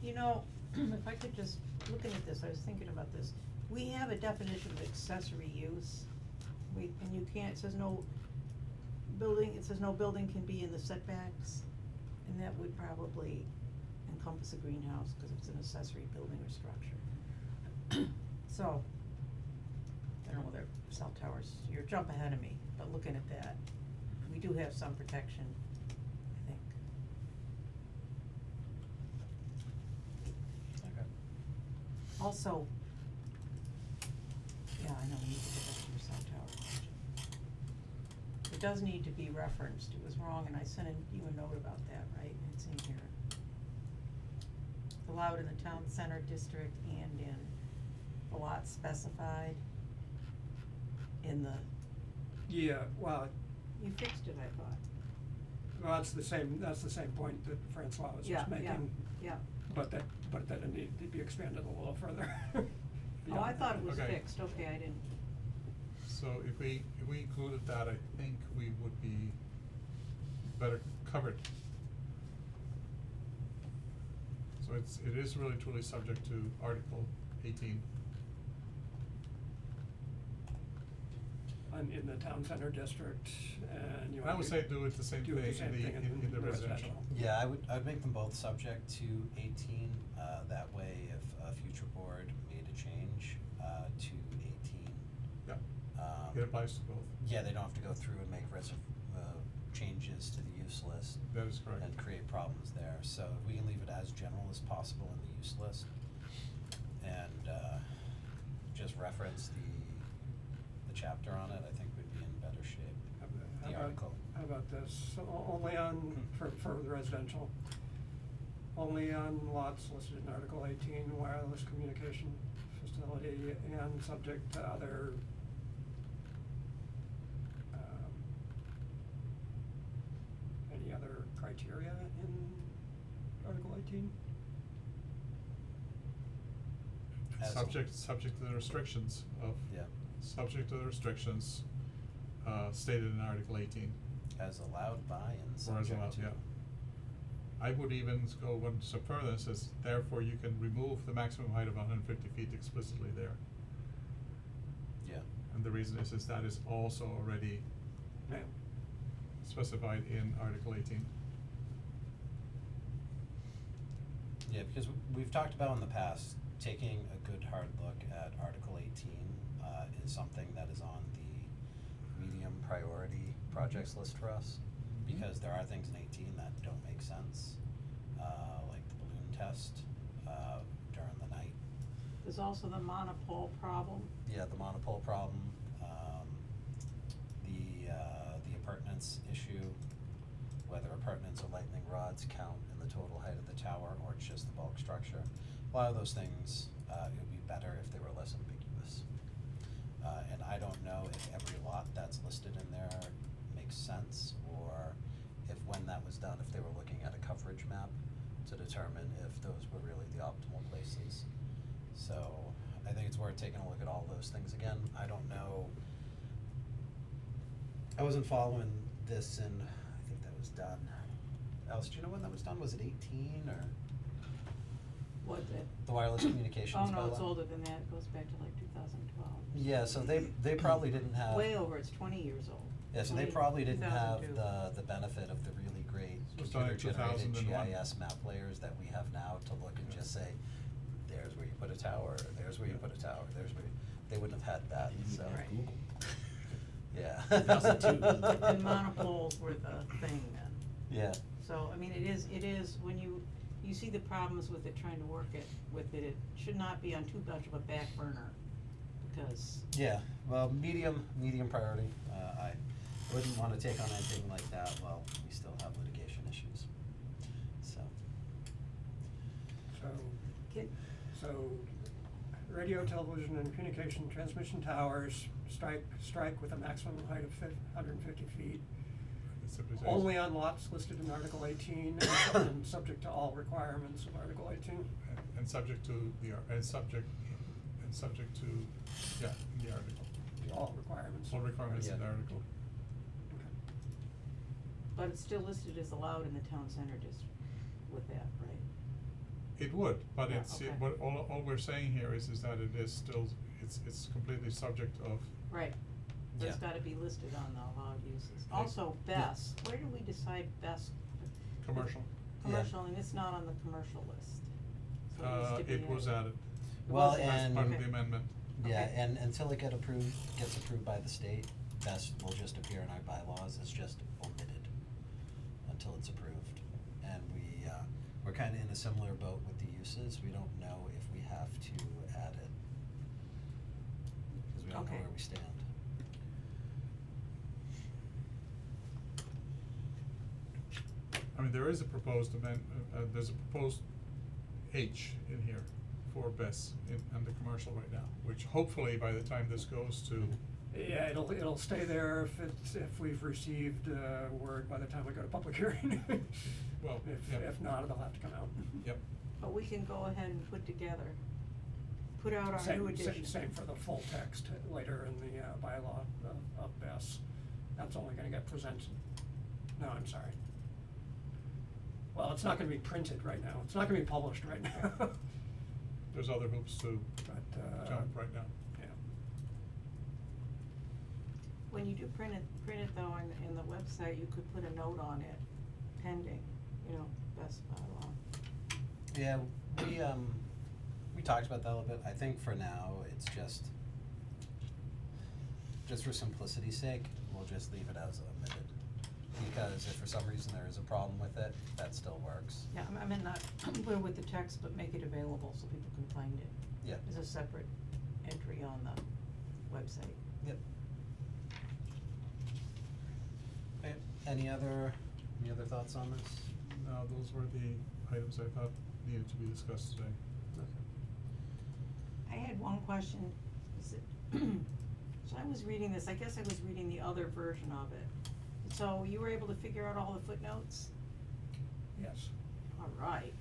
You know, if I could just, looking at this, I was thinking about this, we have a definition of accessory use. And you can't, it says no building can be in the setbacks, and that would probably encompass a greenhouse, cause it's an accessory building or structure. So, I don't know whether cell towers, you're a jump ahead of me, but looking at that, we do have some protection, I think. Okay. Also, yeah, I know, we need to get back to your cell tower question. It does need to be referenced, it was wrong, and I sent you a note about that, right, it's in here. Allowed in the town center district and in the lot specified in the, Yeah, well, you fixed it, I thought. that's the same point that Francois was just making. Yeah. But that it needed to be expanded a little further. Oh, I thought it was Okay. fixed, okay, I didn't. So if we included that, I think we would be better covered. So it is really truly subject to Article 18. And in the town center district, and you I would say do it the same do it the thing same thing in the residential. Yeah, I would make them both subject to 18, that way if a future board made a change, to 18. Yeah, Um, it applies to both. Yeah, they don't have to go through and make changes to the use list. That is correct. And create problems there, so if we can leave it as general as possible in the use list, and, just reference the chapter on it, I think we'd be in better shape. The article. How about this, only on, for the residential, only on lots listed in Article 18, wireless communication facility, and subject to other, any other criteria in Article 18? As- Subject to the restrictions of. Yeah. Subject to the restrictions, stated in Article 18. As allowed by and Or as subject allowed, to. yeah. I would even go one step further and says, therefore you can remove the maximum height of 150 feet explicitly there. Yeah. And the reason is that is also already Yeah. specified in Article 18. Yeah, because we've talked about in the past, taking a good hard look at Article 18, is something that is on the medium priority projects list for us, because there are things in 18 that don't make sense, like the balloon test during the night. There's also the monopole problem. Yeah, the monopole problem, the appurtenance issue, whether appurtenance or lightning rods count in the total height of the tower, or it's just the bulk structure. A lot of those things, it would be better if they were less ambiguous. And I don't know if every lot that's listed in there makes sense, or if when that was done, if they were looking at a coverage map to determine if those were really the optimal places. So I think it's worth taking a look at all those things again. I don't know, I wasn't following this in, I think that was done. Alice, do you know when that was done? Was it 18 or? What, The wireless communications oh no, bylaw? it's older than that, it goes back to like 2012. Yeah, so they probably didn't have. Way over, it's 20 years old. Yeah, so they 20 probably didn't have 2002. the benefit of the really great It was done in computer generated 2001. GIS map layers that we have now to look and just say, there's where you put a tower, there's where you put a tower, there's where, they wouldn't have had that, You need so. to have Right. Google. Yeah. 2002. And monopoles were the thing then. Yeah, So, I mean, it is, when you see the problems with it, trying to work it, with it, it should not be on too much of a back burner, because, yeah, well, medium priority, I wouldn't wanna take on anything like that while we still have litigation issues, so. Kid, So, radio, television, and communication transmission towers, strike with a maximum height of 150 feet. It's simply says- Only on lots listed in Article 18 and subject to all requirements of Article 18. And subject to the, subject to, yeah, the article. All requirements. All requirements in the Yeah. article. Okay. but it's still listed as allowed in the town center district with that, right? It would, but Yeah, it's, okay. but all we're saying here is that it is still, it's completely subject of, Right, but it's Yeah. gotta be listed on the allowed uses. Yeah. Also, BES, where did we decide BES? commercial. Commercial, and it's not on the commercial list, so it needs to be It was added Well, was added. and- as part of Okay. the amendment. Yeah, Okay. and until it gets approved by the state, best will just appear in our bylaws as just omitted until it's approved. And we're kinda in a similar boat with the uses, we don't know if we have to add it. Cause we don't know Okay. where we stand. I mean, there is a proposed there's a proposed H in here for BES in the commercial right now, which hopefully by the time this goes to, Yeah, it'll stay there if we've received word by the time we go to public hearing. well, yeah. If not, it'll have to come out. Yep, But we can go ahead and put out our new edition. Same for the full text later in the bylaw of BES. That's only gonna get presented, no, I'm sorry. Well, it's not gonna be printed right now, it's not gonna be published right now. there's other hoops to But, jump right now. yeah. When you do print it though, in the website, you could put a note on it, pending, BES bylaw. Yeah, we talked about that a little bit, I think for now, it's just for simplicity's sake, we'll just leave it as omitted. Because if for some reason there is a problem with it, that still works. Yeah, I mean, not put it with the text, but make it available so people can find it. Yeah. As a separate entry on the website. Yep. Okay, any other thoughts on this? No, those were the items I thought needed to be discussed today. I had one question, is it, so I was reading this, I guess I was reading the other version of it. So you were able to figure out all the footnotes? Yes, All right.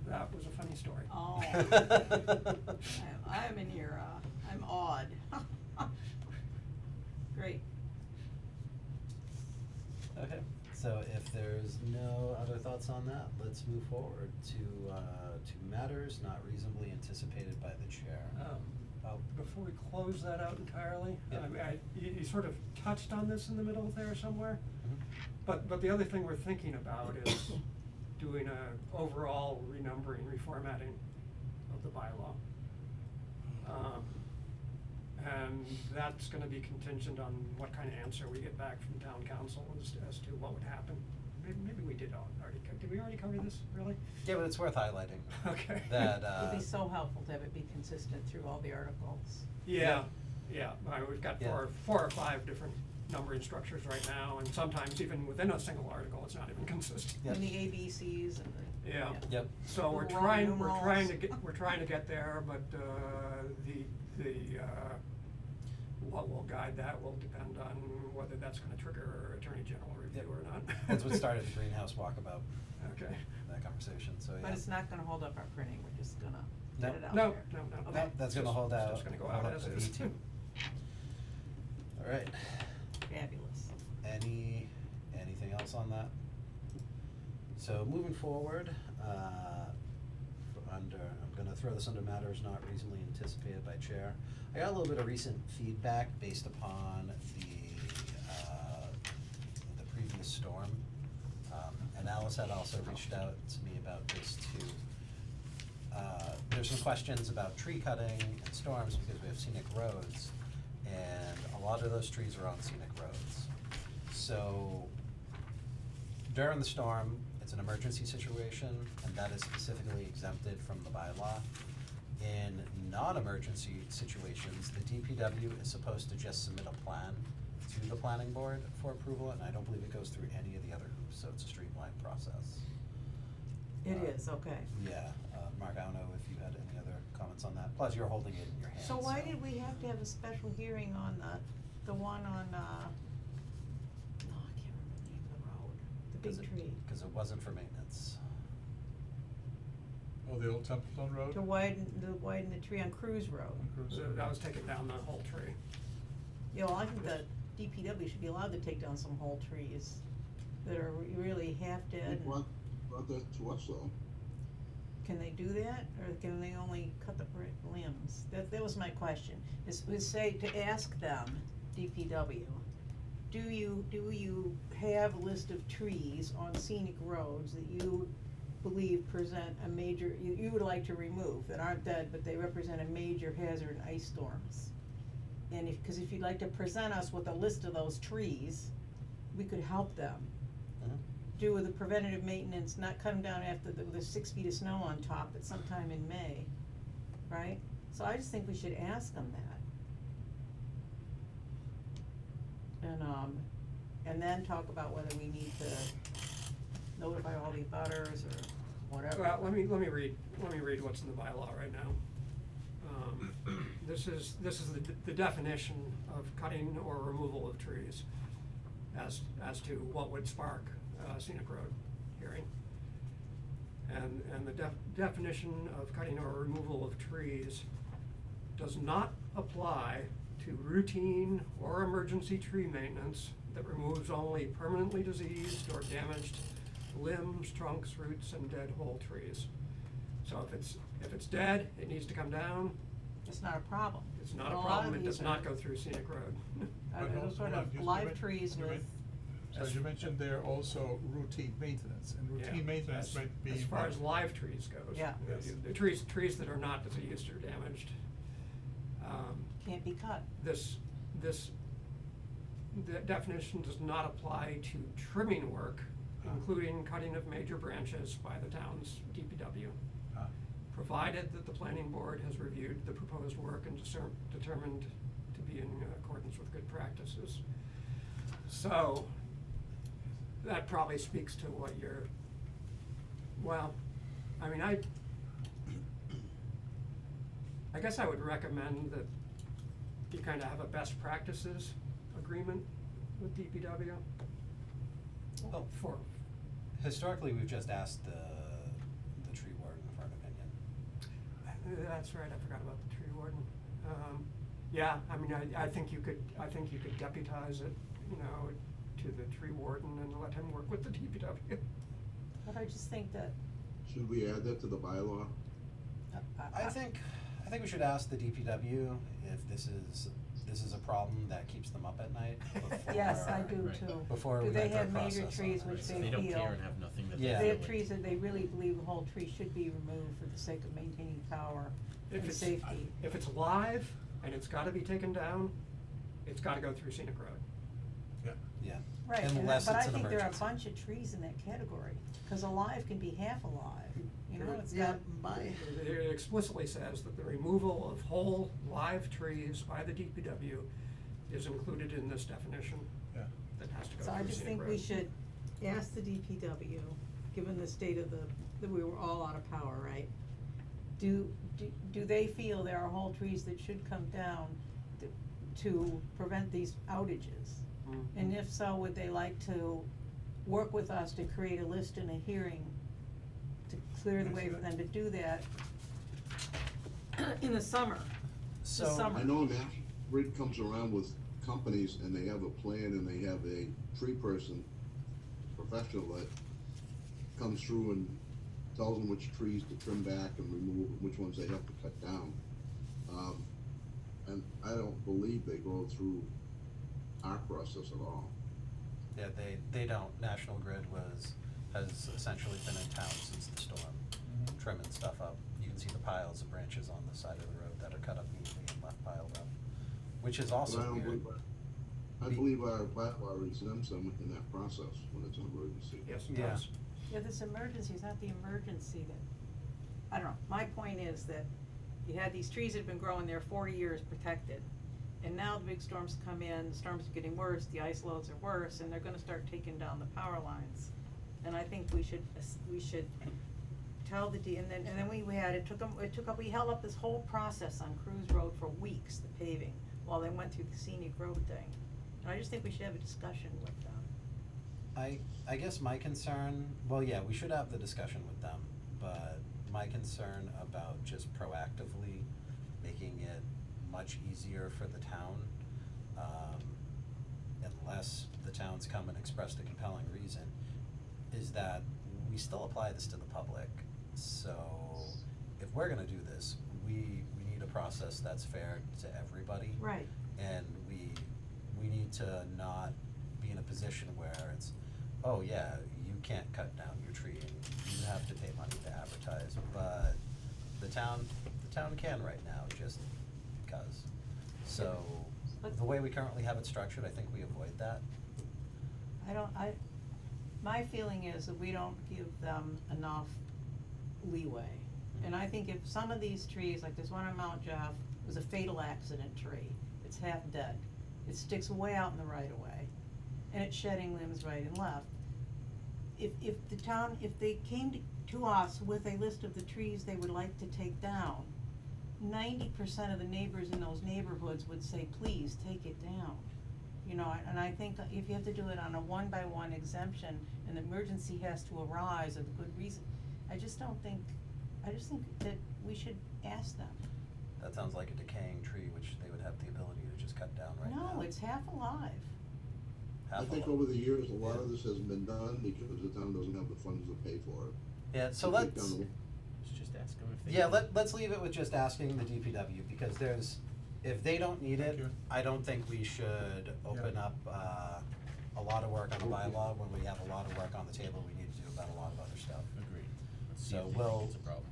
that was a funny story. Oh. I'm in here, I'm awed. Great. Okay, so if there's no other thoughts on that, let's move forward to matters not reasonably anticipated by the chair. Oh. Before we close that out entirely, Yeah. I mean, you sort of touched on this in the middle there somewhere. Mhm. But the other thing we're thinking about is doing a overall renumbering, reformatting of the bylaw. And that's gonna be contingent on what kind of answer we get back from town council as to what would happen. Maybe we did already, did we already cover this, really? Yeah, but it's worth highlighting. Okay. That, It'd be so helpful to have it be consistent through all the articles. Yeah, we've got Yeah. four or five different numbering structures right now, and sometimes even within a single article, it's not even consistent. Yep. And the ABCs and the. Yeah. Yep. So The we're Roman trying to numerals. we're trying to get there, but, what will guide that will depend on whether that's gonna trigger Attorney General review or not. That's what started the greenhouse walkabout, Okay. that conversation, so yeah. But it's not gonna hold up our printing, we're just gonna No. get it out No, there. no. Okay. That's gonna Just- hold it's out, just gonna go hold out up as the is. V2. Alright, Fabulous. anything else on that? So moving forward, I'm gonna throw this under matters not reasonably anticipated by chair. I got a little bit of recent feedback based upon the previous storm. And Alice had also reached out to me about this too. There's some questions about tree cutting and storms because we have scenic roads, and a lot of those trees are on scenic roads. So during the storm, it's an emergency situation, and that is specifically exempted from the bylaw. In non-emergency situations, the DPW is supposed to just submit a plan to the planning board for approval, and I don't believe it goes through any of the other hoops, so it's a streamlined process. It is, okay. Yeah, Mark, I don't know if you had any other comments on that, plus you're holding it in your hand, So why did we have to have a special hearing on the one on, no, I can't remember the name of the road, the big tree? Cause it wasn't for maintenance. Oh, the old Templeton Road? To widen the tree on Cruise Road. On Cruise So Road. that was taking down the whole tree. You know, I think the DPW should be allowed to take down some whole trees that are really half They dead. brought that to us though. Can they do that, or can they only cut the limbs? That was my question, is say, to ask them, DPW, do you have a list of trees on scenic roads that you believe present a major, you would like to remove, that aren't dead, but they represent a major hazard in ice storms? And cause if you'd like to present us with a list of those trees, we could help them do with the preventative maintenance, not cut them down after the 6 feet of snow on top, but sometime in May, right? So I just think we should ask them that. And then talk about whether we need to notify all the butters or whatever. Well, let me read what's in the bylaw right now. This is the definition of cutting or removal of trees as to what would spark a scenic road hearing. And the definition of cutting or removal of trees does not apply to routine or emergency tree maintenance that removes only permanently diseased or damaged limbs, trunks, roots, and dead whole trees. So if it's dead, it needs to come down. It's not a problem. It's not And a lot problem, of it these does are- not go through scenic road. But Those hold sort on, of you live men- trees you with. So you mentioned there also routine maintenance, and Yeah, routine maintenance as- might be. As far as live trees goes. Yeah. Yes. The trees that are not diseased or damaged. Can't be cut. The definition does not apply to trimming work, including cutting of major branches by the town's DPW, provided that the planning board has reviewed the proposed work and determined to be in accordance with good practices. So, that probably speaks to what you're, well, I mean, I guess I would recommend that you kind of have a best practices agreement with DPW. Well, For, historically, we've just asked the tree warden for an opinion. that's right, I forgot about the tree warden. Yeah, I mean, I think you could deputize it, you know, to the tree warden and let him work with the DPW. But I just think that, Should we add that to the bylaw? I think we should ask the DPW if this is a problem that keeps them up at night before. yes, I do Right. too. Before Do we they enter a have major process on trees that. which Right. they If they don't feel? care and have nothing that Yeah. They they're have trees that they really believe the whole tree should be removed for the sake of maintaining power If and it's, safety. if it's live, and it's gotta be taken down, it's gotta go through scenic road. Yeah. Right, Unless but I it's an think there are a emergency. bunch of trees in that category, cause alive can be half alive, you know, it's Yeah, got. It explicitly says that the removal of whole live trees by the DPW is included in this definition Yeah. that has to go So I through just scenic think road. we should ask the DPW, given the state of that we were all out of power, right? Do they feel there are whole trees that should come down to prevent these outages? Mhm. And if so, would they like to work with us to create a list and a hearing to clear the way for them to do that in the summer? So- summer. I know National Grid comes around with companies and they have a plan and they have a tree person, professional, that comes through and tells them which trees to trim back and remove, and which ones they have to cut down. And I don't believe they go through our process at all. Yeah, they don't. National Grid has essentially been in town since the storm, trimming stuff up. You can see the piles of branches on the side of the road that are cut up neatly and left piled up, which is But also I don't weird. believe, I believe our bylaw exempts them in that process when it's an emergency. Yes, it Yeah. does. Yeah, this emergency is not the emergency that, I don't know, my point is that you had these trees that have been growing there 40 years protected. And now the big storms come in, the storms are getting worse, the ice loads are worse, and they're gonna start taking down the power lines. And I think we should tell the and then we had, we held up this whole process on Cruise Road for weeks, the paving, while they went through the scenic road thing. And I just think we should have a discussion with them. I guess my concern, well, yeah, we should have the discussion with them, but my concern about just proactively making it much easier for the town, unless the town's come and expressed a compelling reason, is that we still apply this to the public. So if we're gonna do this, we need a process that's fair to everybody. Right. And we need to not be in a position where it's, oh yeah, you can't cut down your tree and you have to pay money to advertise, but the town can right now, just because. So, the way we currently have it structured, I think we avoid that. My feeling is that we don't give them enough leeway. And I think if some of these trees, like this one on Mount Jeff, was a fatal accident tree, it's half dead. It sticks way out in the right of way, and it's shedding limbs right and left. If they came to us with a list of the trees they would like to take down, 90% of the neighbors in those neighborhoods would say, please, take it down. You know, and I think that if you have to do it on a one-by-one exemption, and the emergency has to arise of a good reason, I just think that we should ask them. That sounds like a decaying tree, which they would have the ability to just cut down right now. No, it's half alive. Half I think alive. over the years, a lot of this hasn't been done because the town doesn't have the funds to pay for it. Yeah, so To take let's, down the- Just ask them if they. yeah, let's leave it with just asking the DPW, because if they don't need Thank it, you. I don't think we should open Yeah. up, a lot of work on the bylaw when we have a lot of work on the table we need to do about a lot of other stuff. Agreed. Let's see So if they we'll- think it's a problem.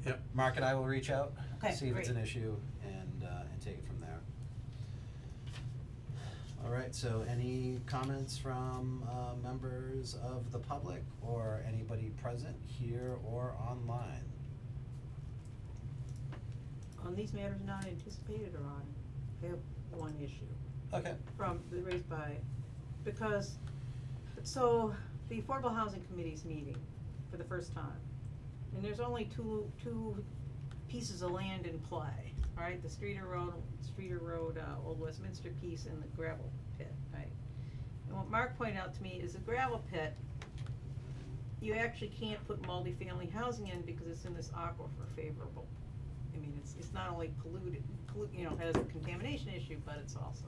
Yep. Mark and I will reach out, Okay, see if it's great. an issue, and take it from there. All right, so any comments from, members of the public or anybody present here or online? On these matters not anticipated or on, I have one issue. Okay. Raised by, because, so, the Affordable Housing Committee's meeting for the first time. And there's only two pieces of land in play, alright, the Streeter Road, Old Westminster piece and the gravel pit, right? And what Mark pointed out to me is the gravel pit, you actually can't put multifamily housing in because it's in this aquifer favorable. I mean, it's not only polluted, you know, has a contamination issue, but it's also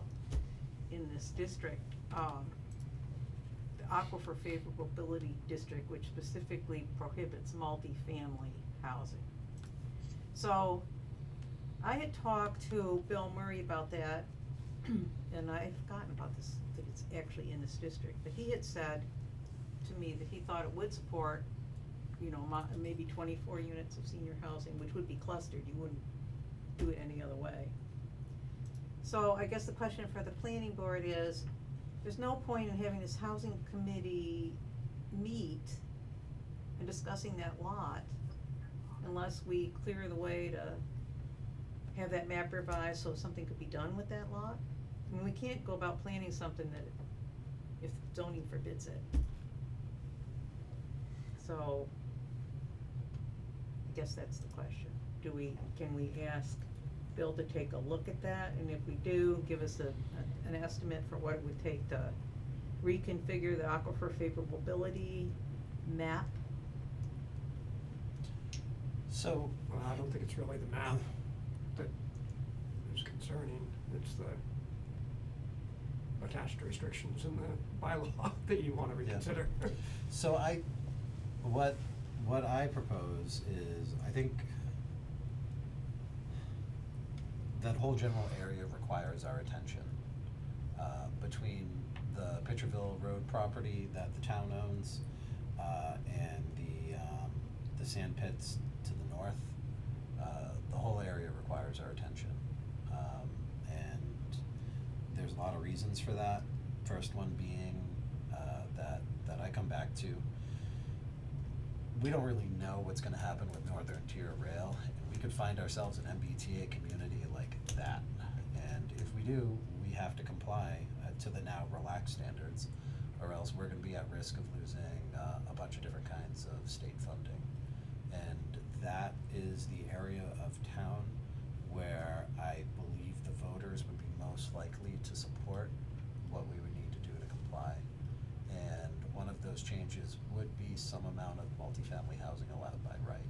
in this district, the aquifer favorability district, which specifically prohibits multifamily housing. So, I had talked to Bill Murray about that, and I had forgotten about this, that it's actually in this district, but he had said to me that he thought it would support, you know, maybe 24 units of senior housing, which would be clustered, you wouldn't do it any other way. So I guess the question for the planning board is, there's no point in having this housing committee meet and discussing that lot unless we clear the way to have that map revised so something could be done with that lot. I mean, we can't go about planning something that, if zoning forbids it. So, I guess that's the question. Can we ask Bill to take a look at that, and if we do, give us an estimate for what it would take to reconfigure the aquifer favorability map? So, Well, I don't think it's really the map that is concerning, it's the attached restrictions in the bylaw that you wanna reconsider. so what I propose is, I think that whole general area requires our attention. Between the Pitcherville Road property that the town owns, and the sand pits to the north, the whole area requires our attention. And there's a lot of reasons for that. First one being, that I come back to. We don't really know what's gonna happen with Northern Tier Rail. We could find ourselves an MBTA community like that. And if we do, we have to comply to the now relaxed standards, or else we're gonna be at risk of losing a bunch of different kinds of state funding. And that is the area of town where I believe the voters would be most likely to support what we would need to do to comply. And one of those changes would be some amount of multifamily housing allowed by right.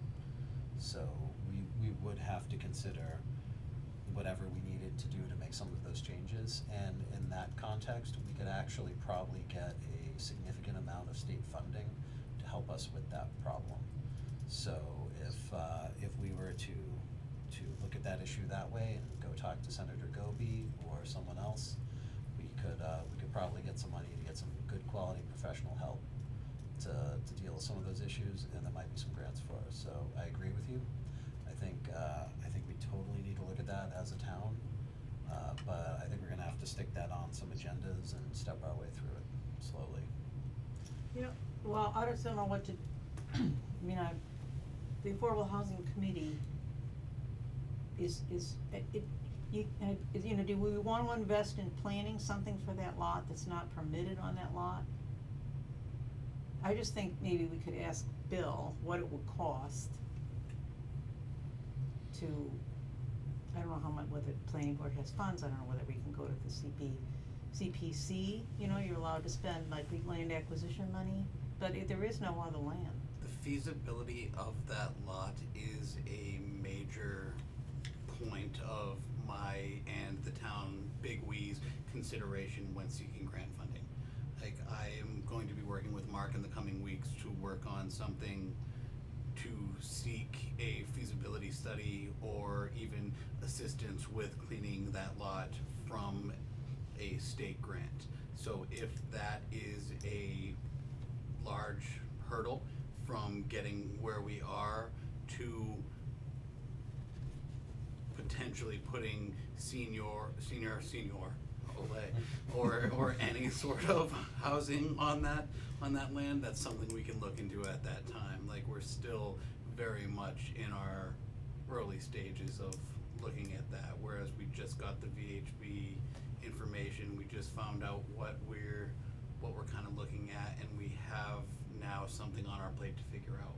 So we would have to consider whatever we needed to do to make some of those changes. And in that context, we could actually probably get a significant amount of state funding to help us with that problem. So if we were to look at that issue that way and go talk to Senator Goby or someone else, we could probably get some money to get some good quality professional help to deal with some of those issues, and there might be some grants for us. So I agree with you. I think we totally need to look at that as a town, but I think we're gonna have to stick that on some agendas and step our way through it slowly. You know, well, I just don't know what to, I mean, the Affordable Housing Committee is, you know, do we wanna invest in planning something for that lot that's not permitted on that lot? I just think maybe we could ask Bill what it would cost to, I don't know how much, whether the planning board has funds, I don't know whether we can go to the CPC, you know, you're allowed to spend like land acquisition money, but there is no other land. The feasibility of that lot is a major point of my and the town bigwies consideration when seeking grant funding. Like, I am going to be working with Mark in the coming weeks to work on something to seek a feasibility study or even assistance with cleaning that lot from a state grant. So if that is a large hurdle from getting where we are to potentially putting senior or any sort of housing on that land, that's something we can look into at that time. Like, we're still very much in our early stages of looking at that, whereas we just got the VHB information, we just found out what we're kind of looking at, and we have now something on our plate to figure out.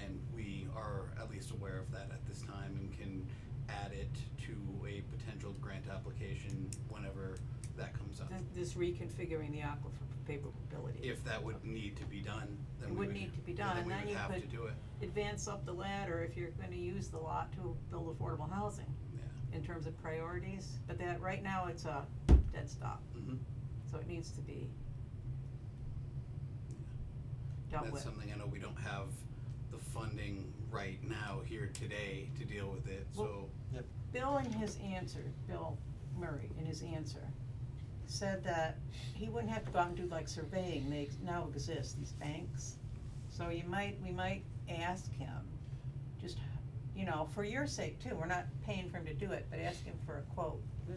And we are at least aware of that at this time and can add it to a potential grant application whenever that comes up. This reconfiguring the aquifer favorability. If that would need to be done, then It we would would, need to be then done, we then would you have to could do it. advance up the ladder if you're gonna use the lot to build affordable housing Yeah. in terms of priorities, but that, right now, it's a dead stop, Mm-hmm. so it needs to be dealt with. That's something I know we don't have the funding right now here today to deal with it, so. Yep. Bill in his answer, Bill Murray in his answer, said that he wouldn't have to go out and do like surveying, they now exist, these banks. So we might ask him, just, you know, for your sake too, we're not paying for him to do it, but ask him for a quote. Yeah.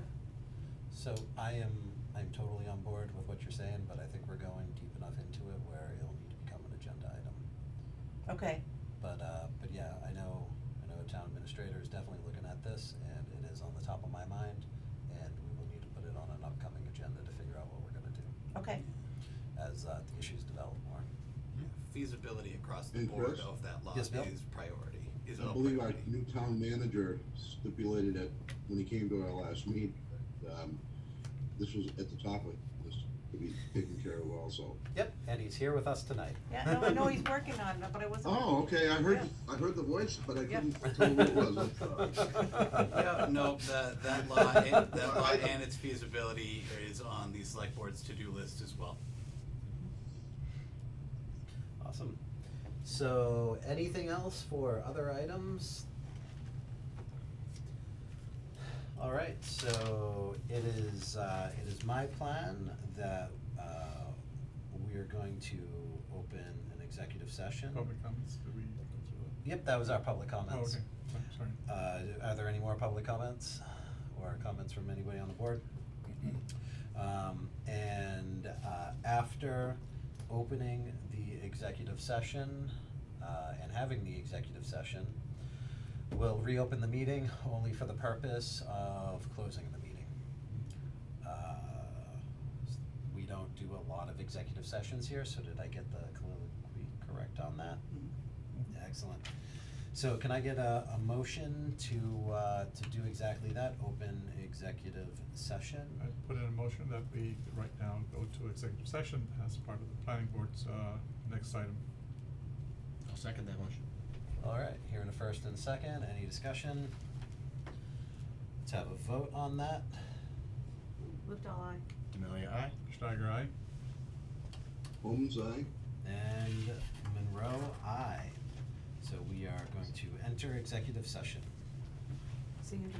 So I'm totally on board with what you're saying, but I think we're going deep enough into it where it'll need to become an agenda item. Okay, But yeah, I know a town administrator is definitely looking at this, and it is on the top of my mind, and we will need to put it on an upcoming agenda to figure out what we're gonna do okay. as, the issues develop more. Feasibility across the And board Chris? of that lot Yes, Bill? is priority, is a I believe our priority. new town manager stipulated that when he came to our last meet, this was at the top of this to be taken care of also. Yep, and he's here with us tonight. Yeah, no, I know he's working on it, but I wasn't. Oh, okay, I heard the voice, but I couldn't tell who it was. Yeah, no, that lot and its feasibility is on the select board's to-do list as well. Awesome. So, anything else for other items? All right, so it is my plan that, we are going to open an executive session. Public comments, did we go through that? Yep, that was our public Oh, comments. okay, sorry. Are there any more public comments or comments from anybody on the board? After opening the executive session, and having the executive session, we'll reopen the meeting only for the purpose of closing the meeting. We don't do a lot of executive sessions here, so did I get the colloquy correct on that? Excellent. So can I get a motion to do exactly that, open executive session? I put in a motion that we right now go to executive session as part of the planning board's, next item. I'll second that motion. All right, here in a first and second, any discussion? Let's have a vote on that. Livedall aye. Demalia, aye? Steiger, aye? Holmes, aye? And Monroe, aye. So we are going to enter executive session. See you.